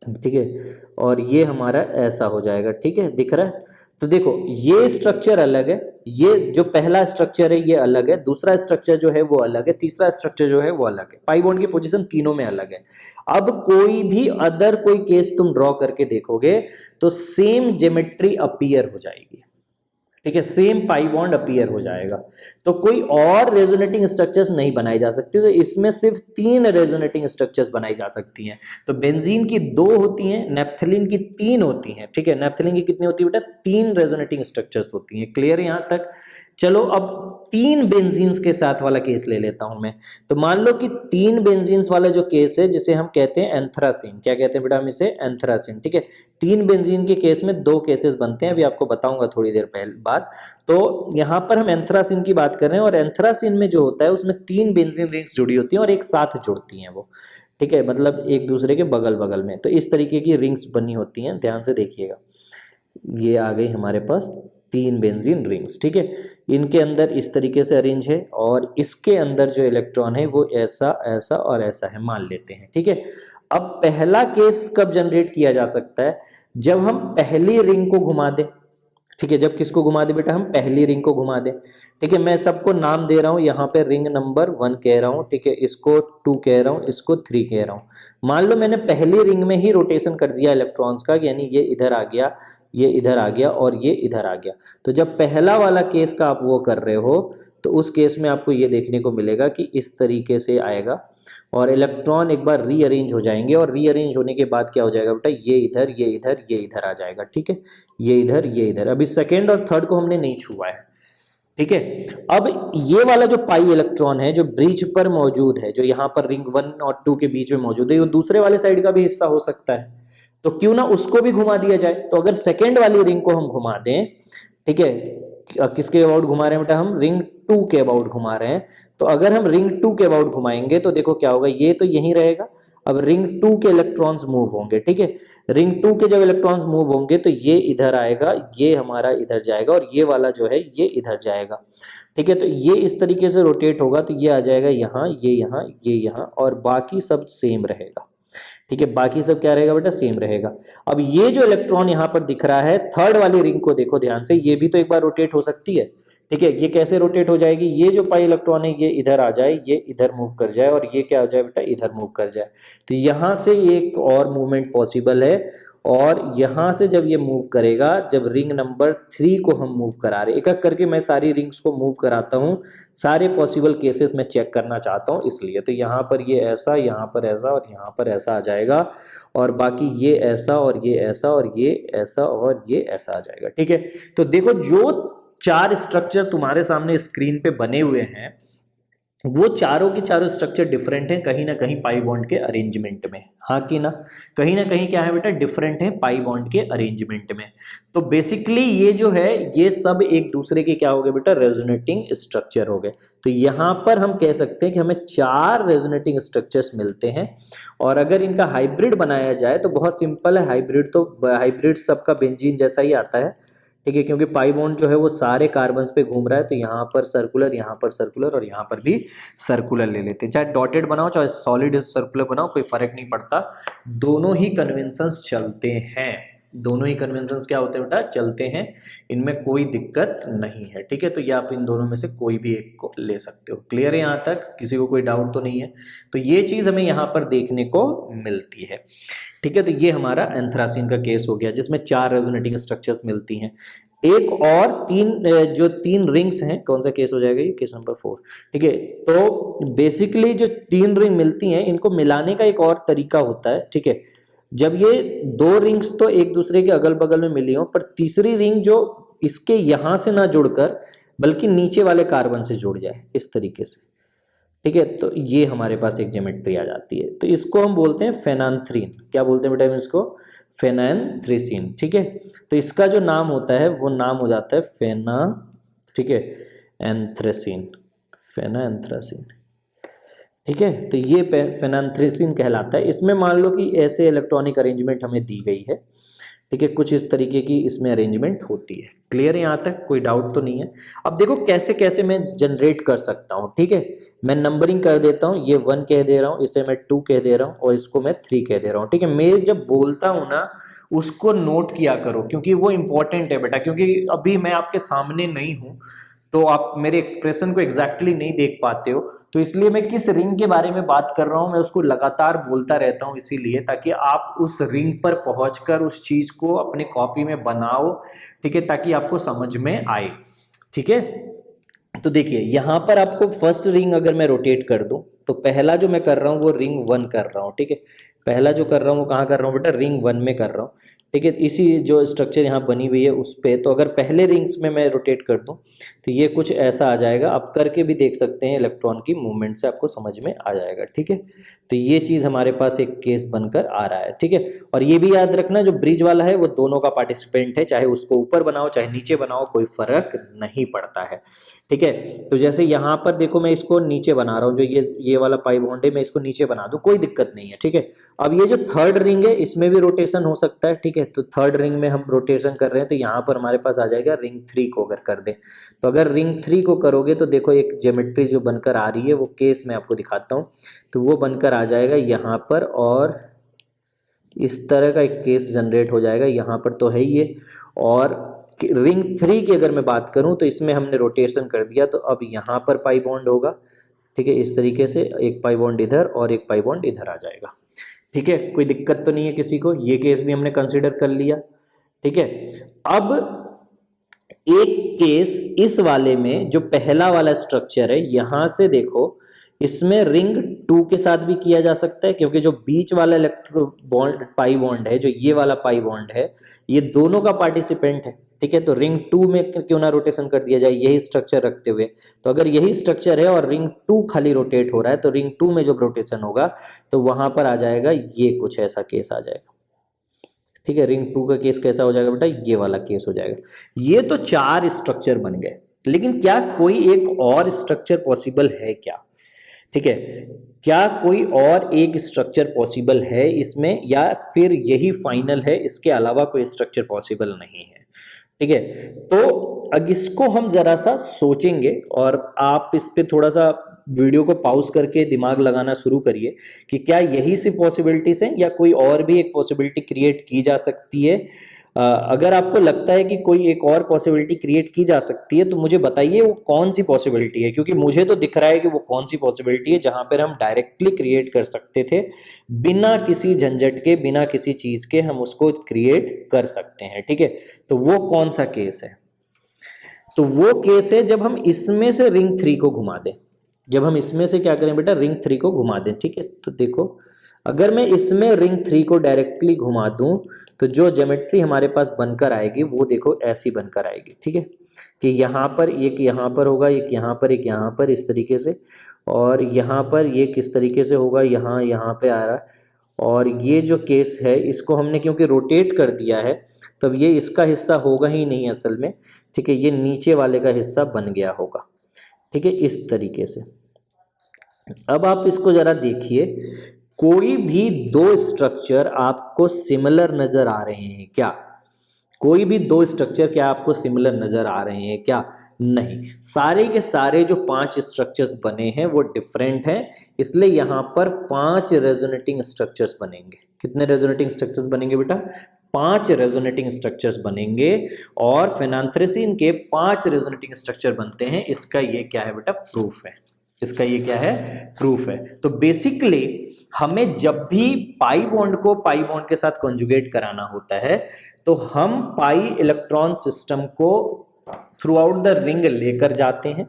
ठीक है, और ये हमारा ऐसा हो जाएगा। ठीक है, दिख रहा है? तो देखो ये स्ट्रक्चर अलग है, ये जो पहला स्ट्रक्चर है ये अलग है, दूसरा स्ट्रक्चर जो है वो अलग है, तीसरा स्ट्रक्चर जो है वो अलग है। पाई बॉन्ड की पोजीशन तीनों में अलग है। अब कोई भी अदर कोई केस तुम ड्रॉ करके देखोगे तो सेम ज्योमेट्री अपीयर हो जाएगी। ठीक है, सेम पाई बॉन्ड अपीयर हो जाएगा। तो कोई और रेजोनेटिंग स्ट्रक्चर्स नहीं बनाई जा सकती, तो इसमें सिर्फ 3 रेजोनेटिंग स्ट्रक्चर्स बनाई जा सकती हैं। तो बेंजीन की 2 होती हैं, नेप्थेलिन की 3 होती हैं। ठीक है, नेप्थेलिन की कितनी होती है बेटा? 3 रेजोनेटिंग स्ट्रक्चर्स होती हैं। क्लियर है यहां तक? चलो अब 3 बेंजीन्स के साथ वाला केस ले लेता हूं मैं। तो मान लो कि 3 बेंजीन्स वाला जो केस है जिसे हम कहते हैं एंथ्रासीन, क्या कहते हैं बेटा हम इसे? एंथ्रासीन। ठीक है, 3 बेंजीन के केस में 2 केसेस बनते हैं, अभी आपको बताऊंगा थोड़ी देर पहले बाद। तो यहां पर हम एंथ्रासीन की बात कर रहे हैं, और एंथ्रासीन में जो होता है उसमें 3 बेंजीन रिंग्स जुड़ी होती हैं और एक साथ जुड़ती हैं वो। ठीक है, मतलब एक दूसरे के बगल बगल में। तो इस तरीके की रिंग्स बनी होती हैं, ध्यान से देखिएगा। ये आ गई हमारे पास 3 बेंजीन रिंग्स। ठीक है, इनके अंदर इस तरीके से अरेंज है, और इसके अंदर जो इलेक्ट्रॉन है वो ऐसा ऐसा और ऐसा है, मान लेते हैं। ठीक है, अब पहला केस कब जनरेट किया जा सकता है? जब हम पहली रिंग को घुमा दें। ठीक है, जब किसको घुमा दे बेटा? हम पहली रिंग को घुमा दें। ठीक है, मैं सबको नाम दे रहा हूं, यहाँ पे रिंग नंबर 1 कह रहा हूं, ठीक है, इसको 2 कह रहा हूं, इसको 3 कह रहा हूं। मान लो मैंने पहली रिंग में ही रोटेशन कर दिया इलेक्ट्रॉन्स का, यानी ये इधर आ गया, ये इधर आ गया और ये इधर आ गया। तो जब पहला वाला केस का आप वो कर रहे हो तो उस केस में आपको ये देखने को मिलेगा कि इस तरीके से आएगा, और इलेक्ट्रॉन एक बार रीअरेंज हो जाएंगे, और रीअरेंज होने के बाद क्या हो जाएगा बेटा? ये इधर ये इधर ये इधर आ जाएगा। ठीक है, ये इधर ये इधर। अभी सेकेंड और थर्ड को हमने नहीं छुआ है। ठीक है, अब ये वाला जो पाई इलेक्ट्रॉन है जो ब्रिज पर मौजूद है, जो यहाँ पर रिंग 1 और 2 के बीच में मौजूद है, वो दूसरे वाले साइड का भी हिस्सा हो सकता है। तो क्यों ना उसको भी घुमा दिया जाए। तो अगर सेकेंड वाली रिंग को हम घुमा दें, ठीक है, किसके अबाउट घुमा रहे हैं बेटा? हम रिंग 2 के अबाउट घुमा रहे हैं। तो अगर हम रिंग 2 के अबाउट घुमाएंगे तो देखो क्या होगा, ये तो यहीं रहेगा। अब रिंग 2 के इलेक्ट्रॉन्स मूव होंगे। ठीक है, रिंग 2 के जब इलेक्ट्रॉन्स मूव होंगे तो ये इधर आएगा, ये हमारा इधर जाएगा, और ये वाला जो है ये इधर जाएगा। ठीक है, तो ये इस तरीके से रोटेट होगा, तो ये आ जाएगा यहाँ, ये यहाँ, ये यहाँ, और बाकी सब सेम रहेगा। ठीक है, बाकी सब क्या रहेगा बेटा? सेम रहेगा। अब ये जो इलेक्ट्रॉन यहाँ पर दिख रहा है थर्ड वाली रिंग को देखो ध्यान से, ये भी तो एक बार रोटेट हो सकती है। ठीक है, ये कैसे रोटेट हो जाएगी? ये जो पाई इलेक्ट्रॉन है ये इधर आ जाए, ये इधर मूव कर जाए, और ये क्या हो जाए बेटा? इधर मूव कर जाए। तो यहाँ से एक और मूवमेंट पॉसिबल है, और यहाँ से जब ये मूव करेगा, जब रिंग नंबर 3 को हम मूव करा रहे, एक एक करके मैं सारी रिंग्स को मूव कराता हूँ, सारे पॉसिबल केसेस मैं चेक करना चाहता हूँ इसलिए। तो यहाँ पर ये ऐसा, यहाँ पर ऐसा और यहाँ पर ऐसा आ जाएगा, और बाकी ये ऐसा और ये ऐसा और ये ऐसा और ये ऐसा आ जाएगा। ठीक है, तो देखो जो 4 स्ट्रक्चर तुम्हारे सामने स्क्रीन पे बने हुए हैं वो चारों के चारों स्ट्रक्चर डिफरेंट हैं कहीं ना कहीं पाई बॉन्ड के अरेंजमेंट में, हाँ कि ना? कहीं ना कहीं क्या है बेटा? डिफरेंट है पाई बॉन्ड के अरेंजमेंट में। तो बेसिकली ये जो है ये सब एक दूसरे के क्या हो गए बेटा? रेजोनेटिंग स्ट्रक्चर हो गए। तो यहाँ पर हम कह सकते हैं कि हमें 4 रेजोनेटिंग स्ट्रक्चर्स मिलते हैं, और अगर इनका हाइब्रिड बनाया जाए तो बहुत सिंपल है। हाइब्रिड सबका बेंजीन जैसा ही आता है। ठीक है, क्योंकि पाई बॉन्ड जो है वो सारे कार्बन्स पे घूम रहा है, तो यहाँ पर सर्कुलर, यहाँ पर सर्कुलर और यहाँ पर भी सर्कुलर ले लेते हैं। चाहे डॉटेड बनाओ चाहे सॉलिड सर्कुलर बनाओ, कोई फर्क नहीं पड़ता, दोनों ही कन्वेंशंस चलते हैं। दोनों ही कन्वेंशंस क्या होते हैं बेटा, चलते हैं, इनमें कोई दिक्कत नहीं है। ठीक है, तो ये आप इन दोनों में से कोई भी एक को ले सकते हो। क्लियर है यहाँ तक, किसी को कोई डाउट तो नहीं है? तो ये चीज़ हमें यहाँ पर देखने को मिलती है। ठीक है, तो ये हमारा एंथ्रासीन का केस हो गया जिसमें 4 रेजोनेटिंग स्ट्रक्चर्स मिलती हैं। एक और जो तीन रिंग्स हैं, कौन सा केस हो जाएगा ये, केस नंबर 4। ठीक है, तो बेसिकली जो 3 रिंग मिलती हैं इनको मिलाने का एक और तरीका होता है। ठीक है, जब ये 2 रिंग्स तो एक दूसरे के अगल बगल में मिली हो, पर तीसरी रिंग जो इसके यहां से ना जुड़कर बल्कि नीचे वाले कार्बन से जुड़ जाए इस तरीके से। ठीक है, तो ये हमारे पास एक ज्योमेट्री आ जाती है। तो इसको हम बोलते हैं फेनांथ्रीन। क्या बोलते हैं बेटा इसको, फेनांथ्रीसीन। ठीक है, तो इसका जो नाम होता है वो नाम हो जाता है फेना, ठीक है, एंथ्रेसीन, फेनांथ्रेसीन। ठीक है, तो ये फेनांथ्रेसीन कहलाता है। इसमें मान लो कि ऐसे इलेक्ट्रॉनिक अरेंजमेंट हमें दी गई है। ठीक है, कुछ इस तरीके की इसमें अरेंजमेंट होती है। क्लियर है यहाँ तक, कोई डाउट तो नहीं है? अब देखो कैसे कैसे मैं जनरेट कर सकता हूँ। ठीक है, मैं नंबरिंग कर देता हूँ, ये 1 कह दे रहा हूँ, इसे मैं 2 कह दे रहा हूँ और इसको मैं 3 कह दे रहा हूँ। ठीक है, मैं जब बोलता हूँ ना उसको नोट किया करो क्योंकि वो इंपॉर्टेंट है बेटा, क्योंकि अभी मैं आपके सामने नहीं हूँ तो आप मेरे एक्सप्रेशन को एग्जैक्टली नहीं देख पाते हो, तो इसलिए मैं किस रिंग के बारे में बात कर रहा हूं मैं उसको लगातार बोलता रहता हूं, इसीलिए ताकि आप उस रिंग पर पहुंचकर उस चीज को अपने कॉपी में बनाओ। ठीक है, ताकि आपको समझ में आए। ठीक है, तो देखिए यहां पर आपको फर्स्ट रिंग अगर मैं रोटेट कर दूं तो पहला जो मैं कर रहा हूं वो रिंग 1 कर रहा हूं। ठीक है, पहला जो कर रहा हूं वो कहां कर रहा हूं बेटा, रिंग 1 में कर रहा हूं। ठीक है, इसी जो स्ट्रक्चर यहाँ बनी हुई है उस पे, तो अगर पहले रिंग्स में मैं रोटेट कर दूं तो ये कुछ ऐसा आ जाएगा। आप करके भी देख सकते हैं, इलेक्ट्रॉन की मूवमेंट से आपको समझ में आ जाएगा। ठीक है, तो ये चीज़ हमारे पास एक केस बनकर आ रहा है। ठीक है, और ये भी याद रखना जो ब्रिज वाला है वो दोनों का पार्टिसिपेंट है, चाहे उसको ऊपर बनाओ चाहे नीचे बनाओ कोई फर्क नहीं पड़ता है। ठीक है, तो जैसे यहाँ पर देखो मैं इसको नीचे बना रहा हूँ, जो ये वाला पाई बॉन्ड है मैं इसको नीचे बना दूँ, कोई दिक्कत नहीं है। ठीक है, अब ये जो थर्ड रिंग है इसमें भी रोटेशन हो सकता है। ठीक है, तो थर्ड रिंग में हम रोटेशन कर रहे हैं तो यहाँ पर हमारे पास आ जाएगा रिंग 3 को अगर कर दें, तो अगर रिंग 3 को करोगे तो देखो एक ज्योमेट्री जो बनकर आ रही है वो केस मैं आपको दिखाता हूँ, तो वो बनकर आ जाएगा यहाँ पर और इस तरह का एक केस जनरेट हो जाएगा। यहाँ पर तो है ही ये, और रिंग 3 की अगर मैं बात करूं तो इसमें हमने रोटेशन कर दिया तो अब यहाँ पर पाई बॉन्ड होगा। ठीक है, इस तरीके से एक पाई बॉन्ड इधर और एक पाई बॉन्ड इधर आ जाएगा। ठीक है, कोई दिक्कत तो नहीं है किसी को, ये केस भी हमने कंसिडर कर लिया। ठीक है, अब एक केस इस वाले में जो पहला वाला स्ट्रक्चर है यहां से देखो, इसमें रिंग 2 के साथ भी किया जा सकता है क्योंकि जो बीच वाला इलेक्ट्रो बॉन्ड पाई बॉन्ड है, जो ये वाला पाई बॉन्ड है, ये दोनों का पार्टिसिपेंट है। ठीक है, तो रिंग 2 में क्यों ना रोटेशन कर दिया जाए यही स्ट्रक्चर रखते हुए। तो अगर यही स्ट्रक्चर है और रिंग 2 खाली रोटेट हो रहा है तो रिंग 2 में जब रोटेशन होगा तो वहां पर आ जाएगा ये कुछ ऐसा केस आ जाएगा। ठीक है, रिंग 2 का केस कैसा हो जाएगा बेटा, ये वाला केस हो जाएगा। ये तो 4 स्ट्रक्चर बन गए, लेकिन क्या कोई एक और स्ट्रक्चर पॉसिबल है क्या? ठीक है, क्या कोई और एक स्ट्रक्चर पॉसिबल है इसमें, या फिर यही फाइनल है, इसके अलावा कोई स्ट्रक्चर पॉसिबल नहीं है? ठीक है, तो अब इसको हम जरा सा सोचेंगे और आप इस पे थोड़ा सा वीडियो को पॉज करके दिमाग लगाना शुरू करिए कि क्या यही सी पॉसिबिलिटीज हैं या कोई और भी एक पॉसिबिलिटी क्रिएट की जा सकती है। अगर आपको लगता है कि कोई एक और पॉसिबिलिटी क्रिएट की जा सकती है तो मुझे बताइए वो कौन सी पॉसिबिलिटी है, क्योंकि मुझे तो दिख रहा है कि वो कौन सी पॉसिबिलिटी है जहां पर हम डायरेक्टली क्रिएट कर सकते थे, बिना किसी झंझट के, बिना किसी चीज के हम उसको क्रिएट कर सकते हैं। ठीक है, तो वो कौन सा केस है? तो वो केस है जब हम इसमें से रिंग 3 को घुमा दें, जब हम इसमें से क्या करें बेटा, रिंग 3 को घुमा दें। ठीक है, तो देखो अगर मैं इसमें रिंग 3 को डायरेक्टली घुमा दूं तो जो ज्योमेट्री हमारे पास बनकर आएगी वो देखो ऐसी बनकर आएगी। ठीक है, कि यहाँ पर एक यहाँ पर होगा, एक यहाँ पर, एक यहाँ पर, इस तरीके से, और यहाँ पर ये किस तरीके से होगा, यहाँ पे आ रहा है, और ये जो केस है इसको हमने क्योंकि रोटेट कर दिया है तब ये इसका हिस्सा होगा ही नहीं असल में। ठीक है, ये नीचे वाले का हिस्सा बन गया होगा। ठीक है, इस तरीके से। अब आप इसको जरा देखिए, कोई भी 2 स्ट्रक्चर आपको सिमिलर नजर आ रहे हैं क्या? कोई भी 2 स्ट्रक्चर क्या आपको सिमिलर नजर आ रहे हैं क्या? नहीं, सारे के सारे जो 5 स्ट्रक्चर्स बने हैं वो डिफरेंट हैं, इसलिए यहाँ पर 5 रेजोनेटिंग स्ट्रक्चर्स बनेंगे। कितने रेजोनेटिंग स्ट्रक्चर्स बनेंगे बेटा? 5 रेजोनेटिंग स्ट्रक्चर्स बनेंगे, और फेनांथ्रेसीन के 5 रेजोनेटिंग स्ट्रक्चर बनते हैं। इसका ये क्या है बेटा? प्रूफ है। इसका ये क्या है? प्रूफ है। तो बेसिकली हमें जब भी पाई बॉन्ड को पाई बॉन्ड के साथ कॉन्जुगेट कराना होता है, तो हम पाई इलेक्ट्रॉन सिस्टम को थ्रू आउट द रिंग लेकर जाते हैं।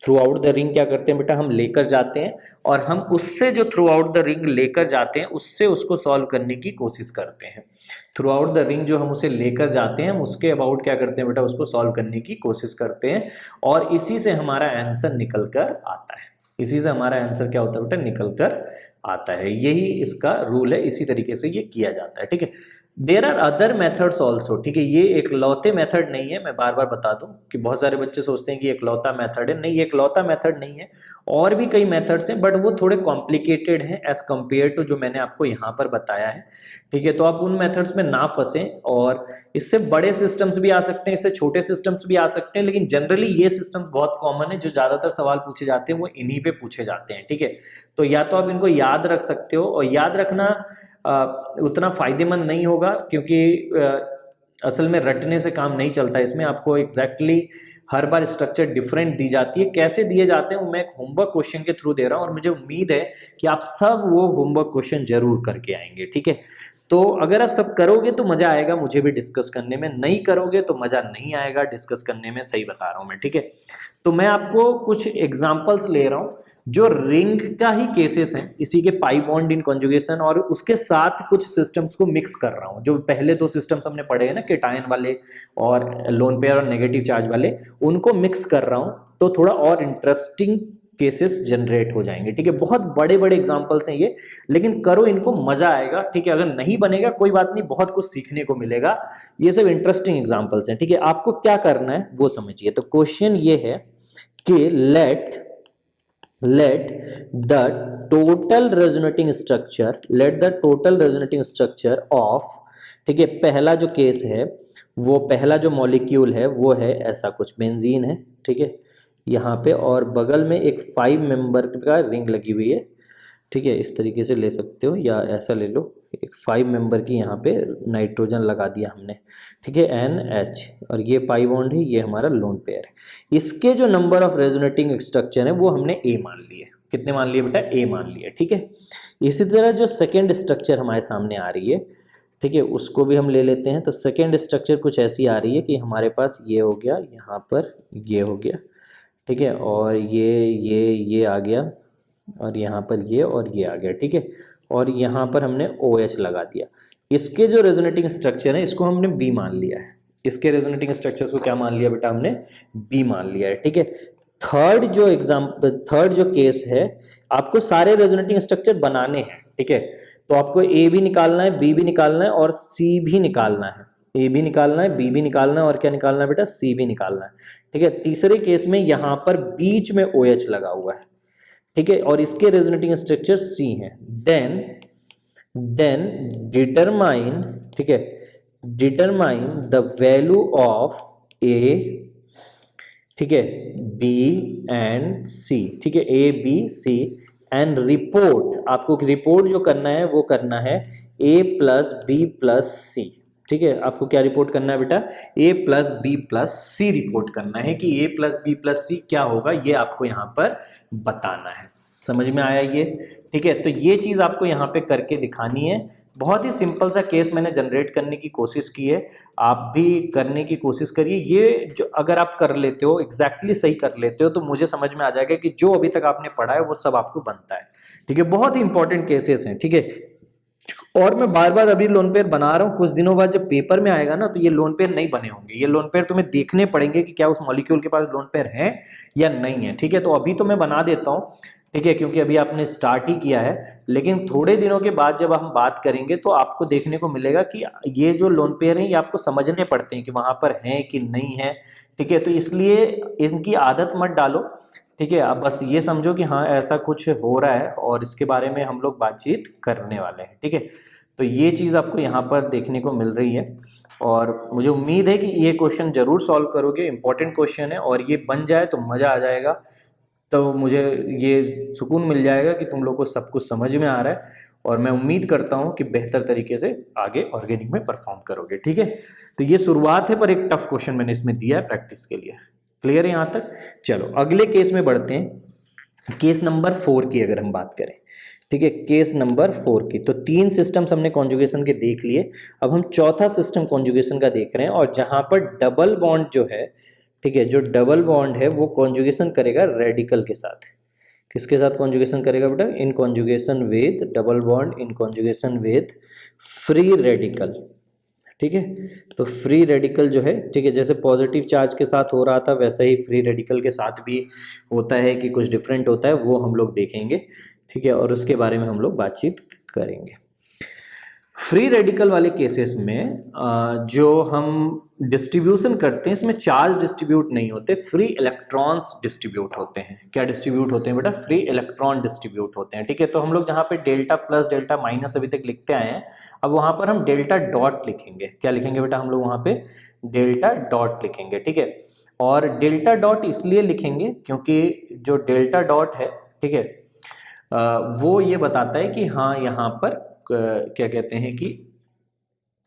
थ्रू आउट द रिंग क्या करते हैं बेटा? हम लेकर जाते हैं, और हम उससे जो थ्रू आउट द रिंग लेकर जाते हैं उससे उसको सॉल्व करने की कोशिश करते हैं। थ्रू आउट द रिंग जो हम उसे लेकर जाते हैं, हम उसके अबाउट क्या करते हैं बेटा? उसको सॉल्व करने की कोशिश करते हैं, और इसी से हमारा आंसर निकल कर आता है। इसी से हमारा आंसर क्या होता है बेटा? निकल कर आता है। यही इसका रूल है, इसी तरीके से ये किया जाता है। ठीक है, there are other methods also. ठीक है, ये एक लौते मेथड नहीं है। मैं बार बार बता दूं कि बहुत सारे बच्चे सोचते हैं कि एक लौता मेथड है। नहीं, एक लौता मेथड नहीं है, और भी कई मेथड्स हैं, बट वो थोड़े कॉम्प्लिकेटेड हैं एज कम्पेयर टू जो मैंने आपको यहाँ पर बताया है। ठीक है, तो आप उन मेथड्स में ना फंसें, और इससे बड़े सिस्टम्स भी आ सकते हैं, इससे छोटे सिस्टम्स भी आ सकते हैं, लेकिन जनरली ये सिस्टम बहुत कॉमन है। जो ज्यादातर सवाल पूछे जाते हैं वो इन्हीं पे पूछे जाते हैं। ठीक है, तो या तो आप इनको याद रख सकते हो, और याद रखना उतना फायदेमंद नहीं होगा, क्योंकि असल में रटने से काम नहीं चलता। इसमें आपको एग्जैक्टली हर बार स्ट्रक्चर डिफरेंट दी जाती है। कैसे दिए जाते हैं वो मैं एक होमवर्क क्वेश्चन के थ्रू दे रहा हूं, और मुझे उम्मीद है कि आप सब वो होमवर्क क्वेश्चन जरूर करके आएंगे। ठीक है, तो अगर आप सब करोगे तो मजा आएगा मुझे भी डिस्कस करने में, नहीं करोगे तो मजा नहीं आएगा डिस्कस करने में। सही बता रहा हूं मैं। ठीक है, तो मैं आपको कुछ एग्जाम्पल्स ले रहा हूं जो रिंग का ही केसेस हैं, इसी के पाई बॉन्ड इन कॉन्जुगेशन, और उसके साथ कुछ सिस्टम्स को मिक्स कर रहा हूं। जो पहले 2 सिस्टम्स हमने पढ़े हैं ना, केटायन वाले और लोन पेयर और नेगेटिव चार्ज वाले, उनको मिक्स कर रहा हूं, तो थोड़ा और इंटरेस्टिंग केसेस जनरेट हो जाएंगे। ठीक है, बहुत बड़े बड़े एग्जांपल्स हैं ये, लेकिन करो इनको, मजा आएगा। ठीक है, अगर नहीं बनेगा कोई बात नहीं, बहुत कुछ सीखने को मिलेगा। ये सब इंटरेस्टिंग एग्जांपल्स हैं। ठीक है, आपको क्या करना है वो समझिए। तो क्वेश्चन ये है कि late the total resonating structure of, ठीक है, पहला जो केस है, वो पहला जो मॉलिक्यूल है वो है ऐसा कुछ, बेंजीन है। ठीक है, यहाँ पे, और बगल में एक 5 मेंबर का रिंग लगी हुई है। ठीक है, इस तरीके से ले सकते हो, या ऐसा ले लो, एक 5 मेंबर की यहाँ पे नाइट्रोजन लगा दिया हमने। ठीक है, NH, और ये पाई बॉन्ड है, ये हमारा लोन पेयर है। इसके जो नंबर ऑफ रेजोनेटिंग स्ट्रक्चर है वो हमने A मान लिए। कितने मान लिए बेटा? A मान लिए। ठीक है, इसी तरह जो सेकेंड स्ट्रक्चर हमारे सामने आ रही है, ठीक है, उसको भी हम ले लेते हैं। तो सेकेंड स्ट्रक्चर कुछ ऐसी आ रही है कि हमारे पास ये हो गया, यहाँ पर ये हो गया। ठीक है, और ये आ गया, और यहाँ पर ये और ये आ गया। ठीक है, और यहाँ पर हमने OH लगा दिया। इसके जो रेजोनेटिंग स्ट्रक्चर है इसको हमने B मान लिया है। इसके रेजोनेटिंग स्ट्रक्चर्स को क्या मान लिया बेटा? हमने B मान लिया है। ठीक है, थर्ड जो केस है, आपको सारे रेजोनेटिंग स्ट्रक्चर बनाने हैं। ठीक है, तो आपको A भी निकालना है, B भी निकालना है, और C भी निकालना है। A भी निकालना है, B भी निकालना है, और क्या निकालना है बेटा? C भी निकालना है। ठीक है, तीसरे केस में यहाँ पर बीच में OH लगा हुआ है। ठीक है, और इसके रेजोनेटिंग स्ट्रक्चर C हैं। देन डिटरमाइन, ठीक है, determine the value of A, ठीक है, B एंड C। ठीक है, A B C, and report, आपको रिपोर्ट जो करना है वो करना है A plus B plus C। ठीक है, आपको क्या रिपोर्ट करना है बेटा? A plus B plus C report करना है कि A plus B plus C क्या होगा, ये आपको यहाँ पर बताना है। समझ में आया ये? ठीक है, तो ये चीज़ आपको यहाँ पे करके दिखानी है। बहुत ही सिंपल सा केस मैंने जनरेट करने की कोशिश की है, आप भी करने की कोशिश करिए। ये जो अगर आप कर लेते हो, एग्जैक्टली सही कर लेते हो, तो मुझे समझ में आ जाएगा कि जो अभी तक आपने पढ़ा है वो सब आपको बनता है। ठीक है, बहुत ही इंपॉर्टेंट केसेस हैं। ठीक है, और मैं बार बार अभी लोन पेयर बना रहा हूँ, कुछ दिनों बाद जब पेपर में आएगा ना, तो ये लोन पेयर नहीं बने होंगे। ये लोन पेयर तुम्हें देखने पड़ेंगे कि क्या उस मॉलिक्यूल के पास लोन पेयर है या नहीं है। ठीक है, तो अभी तो मैं बना देता हूँ। ठीक है, क्योंकि अभी आपने स्टार्ट ही किया है, लेकिन थोड़े दिनों के बाद जब हम बात करेंगे तो आपको देखने को मिलेगा कि ये जो लोन पेयर हैं ये आपको समझने पड़ते हैं कि वहां पर हैं कि नहीं है। ठीक है, तो इसलिए इनकी आदत मत डालो। ठीक है, आप बस ये समझो कि हाँ ऐसा कुछ हो रहा है और इसके बारे में हम लोग बातचीत करने वाले हैं। ठीक है, तो ये चीज़ आपको यहाँ पर देखने को मिल रही है और मुझे उम्मीद है कि ये क्वेश्चन जरूर सॉल्व करोगे, इंपॉर्टेंट क्वेश्चन है और ये बन जाए तो मज़ा आ जाएगा। तो मुझे ये सुकून मिल जाएगा कि तुम लोग को सब कुछ समझ में आ रहा है और मैं उम्मीद करता हूँ कि बेहतर तरीके से आगे ऑर्गेनिक में परफॉर्म करोगे। ठीक है, तो ये शुरुआत है, पर एक टफ क्वेश्चन मैंने इसमें दिया है प्रैक्टिस के लिए। क्लियर है यहाँ तक? चलो अगले केस में बढ़ते हैं। केस नंबर 4 की अगर हम बात करें, ठीक है, केस नंबर 4 की। तो 3 सिस्टम्स हमने कॉन्जुगेशन के देख लिए, अब हम चौथा सिस्टम कॉन्जुगेशन का देख रहे हैं और जहां पर डबल बॉन्ड जो है, ठीक है, जो डबल बॉन्ड है वो कॉन्जुगेशन करेगा रेडिकल के साथ। किसके साथ कॉन्जुगेशन करेगा बेटा? In conjugation with double bond, in conjugation with free radical. ठीक है, तो फ्री रेडिकल जो है, ठीक है, जैसे पॉजिटिव चार्ज के साथ हो रहा था वैसा ही फ्री रेडिकल के साथ भी होता है कि कुछ डिफरेंट होता है, वो हम लोग देखेंगे। ठीक है, और उसके बारे में हम लोग बातचीत करेंगे। फ्री रेडिकल वाले केसेस में जो हम डिस्ट्रीब्यूशन करते हैं इसमें चार्ज डिस्ट्रीब्यूट नहीं होते, फ्री इलेक्ट्रॉन्स डिस्ट्रीब्यूट होते हैं। क्या डिस्ट्रीब्यूट होते हैं बेटा? फ्री इलेक्ट्रॉन डिस्ट्रीब्यूट होते हैं। ठीक है, तो हम लोग जहाँ पे डेल्टा प्लस डेल्टा माइनस अभी तक लिखते आए हैं, अब वहाँ पर हम डेल्टा डॉट लिखेंगे। क्या लिखेंगे बेटा? हम लोग वहाँ पे डेल्टा डॉट लिखेंगे। ठीक है, और डेल्टा डॉट इसलिए लिखेंगे क्योंकि जो डेल्टा डॉट है, ठीक है, वो ये बताता है कि हाँ यहाँ पर क्या कहते हैं कि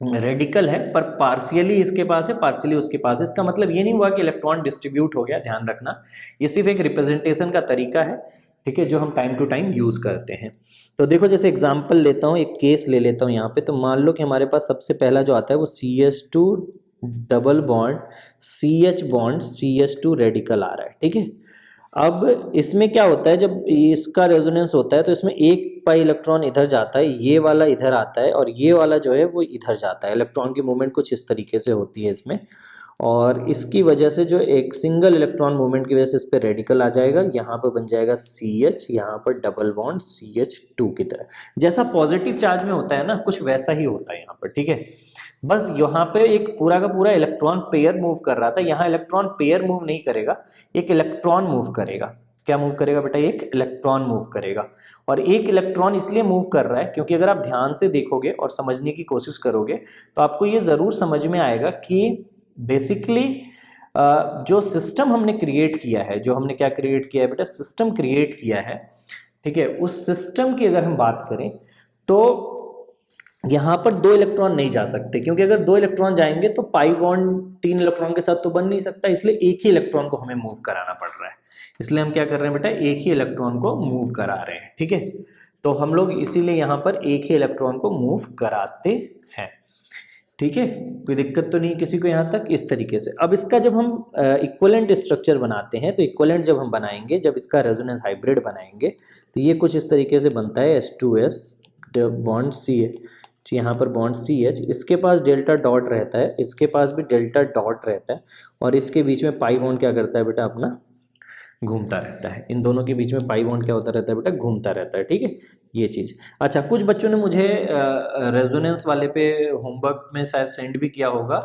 रेडिकल है पर पार्शियली इसके पास है, पार्शियली उसके पास है। इसका मतलब ये नहीं हुआ कि इलेक्ट्रॉन डिस्ट्रीब्यूट हो गया, ध्यान रखना, ये सिर्फ एक रिप्रेजेंटेशन का तरीका है। ठीक है, जो हम टाइम टू टाइम यूज करते हैं। तो देखो जैसे एग्जांपल लेता हूँ, एक केस ले लेता हूँ यहाँ पे। तो मान लो कि हमारे पास सबसे पहला जो आता है वो CH2 double bond CH bond CH2 radical आ रहा है। ठीक है, अब इसमें क्या होता है, जब इसका रेजोनेंस होता है तो इसमें एक पाई इलेक्ट्रॉन इधर जाता है, ये वाला इधर आता है और ये वाला जो है वो इधर जाता है। इलेक्ट्रॉन की मूवमेंट कुछ इस तरीके से होती है इसमें, और इसकी वजह से जो एक सिंगल इलेक्ट्रॉन मूवमेंट की वजह से इस पर रेडिकल आ जाएगा। यहाँ पर बन जाएगा CH, यहाँ पर डबल बॉन्ड CH2 की तरह। जैसा पॉजिटिव चार्ज में होता है ना, कुछ वैसा ही होता है यहाँ पर। ठीक है, बस यहाँ पे एक पूरा का पूरा इलेक्ट्रॉन पेयर मूव कर रहा था, यहाँ इलेक्ट्रॉन पेयर मूव नहीं करेगा, एक इलेक्ट्रॉन मूव करेगा। क्या मूव करेगा बेटा? एक इलेक्ट्रॉन मूव करेगा। और एक इलेक्ट्रॉन इसलिए मूव कर रहा है क्योंकि अगर आप ध्यान से देखोगे और समझने की कोशिश करोगे तो आपको ये जरूर समझ में आएगा कि बेसिकली जो सिस्टम हमने क्रिएट किया है, जो हमने क्या क्रिएट किया है बेटा? सिस्टम क्रिएट किया है। ठीक है, उस सिस्टम की अगर हम बात करें तो यहाँ पर 2 इलेक्ट्रॉन नहीं जा सकते, क्योंकि अगर 2 इलेक्ट्रॉन जाएंगे तो पाई बॉन्ड 3 इलेक्ट्रॉन के साथ तो बन नहीं सकता, इसलिए एक ही इलेक्ट्रॉन को हमें मूव कराना पड़ रहा है। इसलिए हम क्या कर रहे हैं बेटा? एक ही इलेक्ट्रॉन को मूव करा रहे हैं। ठीक है, तो हम लोग इसीलिए यहाँ पर एक ही इलेक्ट्रॉन को मूव कराते हैं। ठीक है, कोई दिक्कत तो नहीं किसी को यहाँ तक? इस तरीके से अब इसका जब हम इक्विवेलेंट स्ट्रक्चर बनाते हैं, तो इक्विवेलेंट जब हम बनाएंगे, जब इसका रेजोनेंस हाइब्रिड बनाएंगे तो ये कुछ इस तरीके से बनता है। H2S बॉन्ड CH, यहाँ पर बॉन्ड CH, इसके पास डेल्टा डॉट रहता है, इसके पास भी डेल्टा डॉट रहता है, और इसके बीच में पाई बॉन्ड क्या करता है बेटा? अपना घूमता रहता है। इन दोनों के बीच में पाई बॉन्ड क्या होता रहता है बेटा? घूमता रहता है। ठीक है, ये चीज़। अच्छा, कुछ बच्चों ने मुझे रेजोनेंस वाले पे होमवर्क में शायद सेंड भी किया होगा,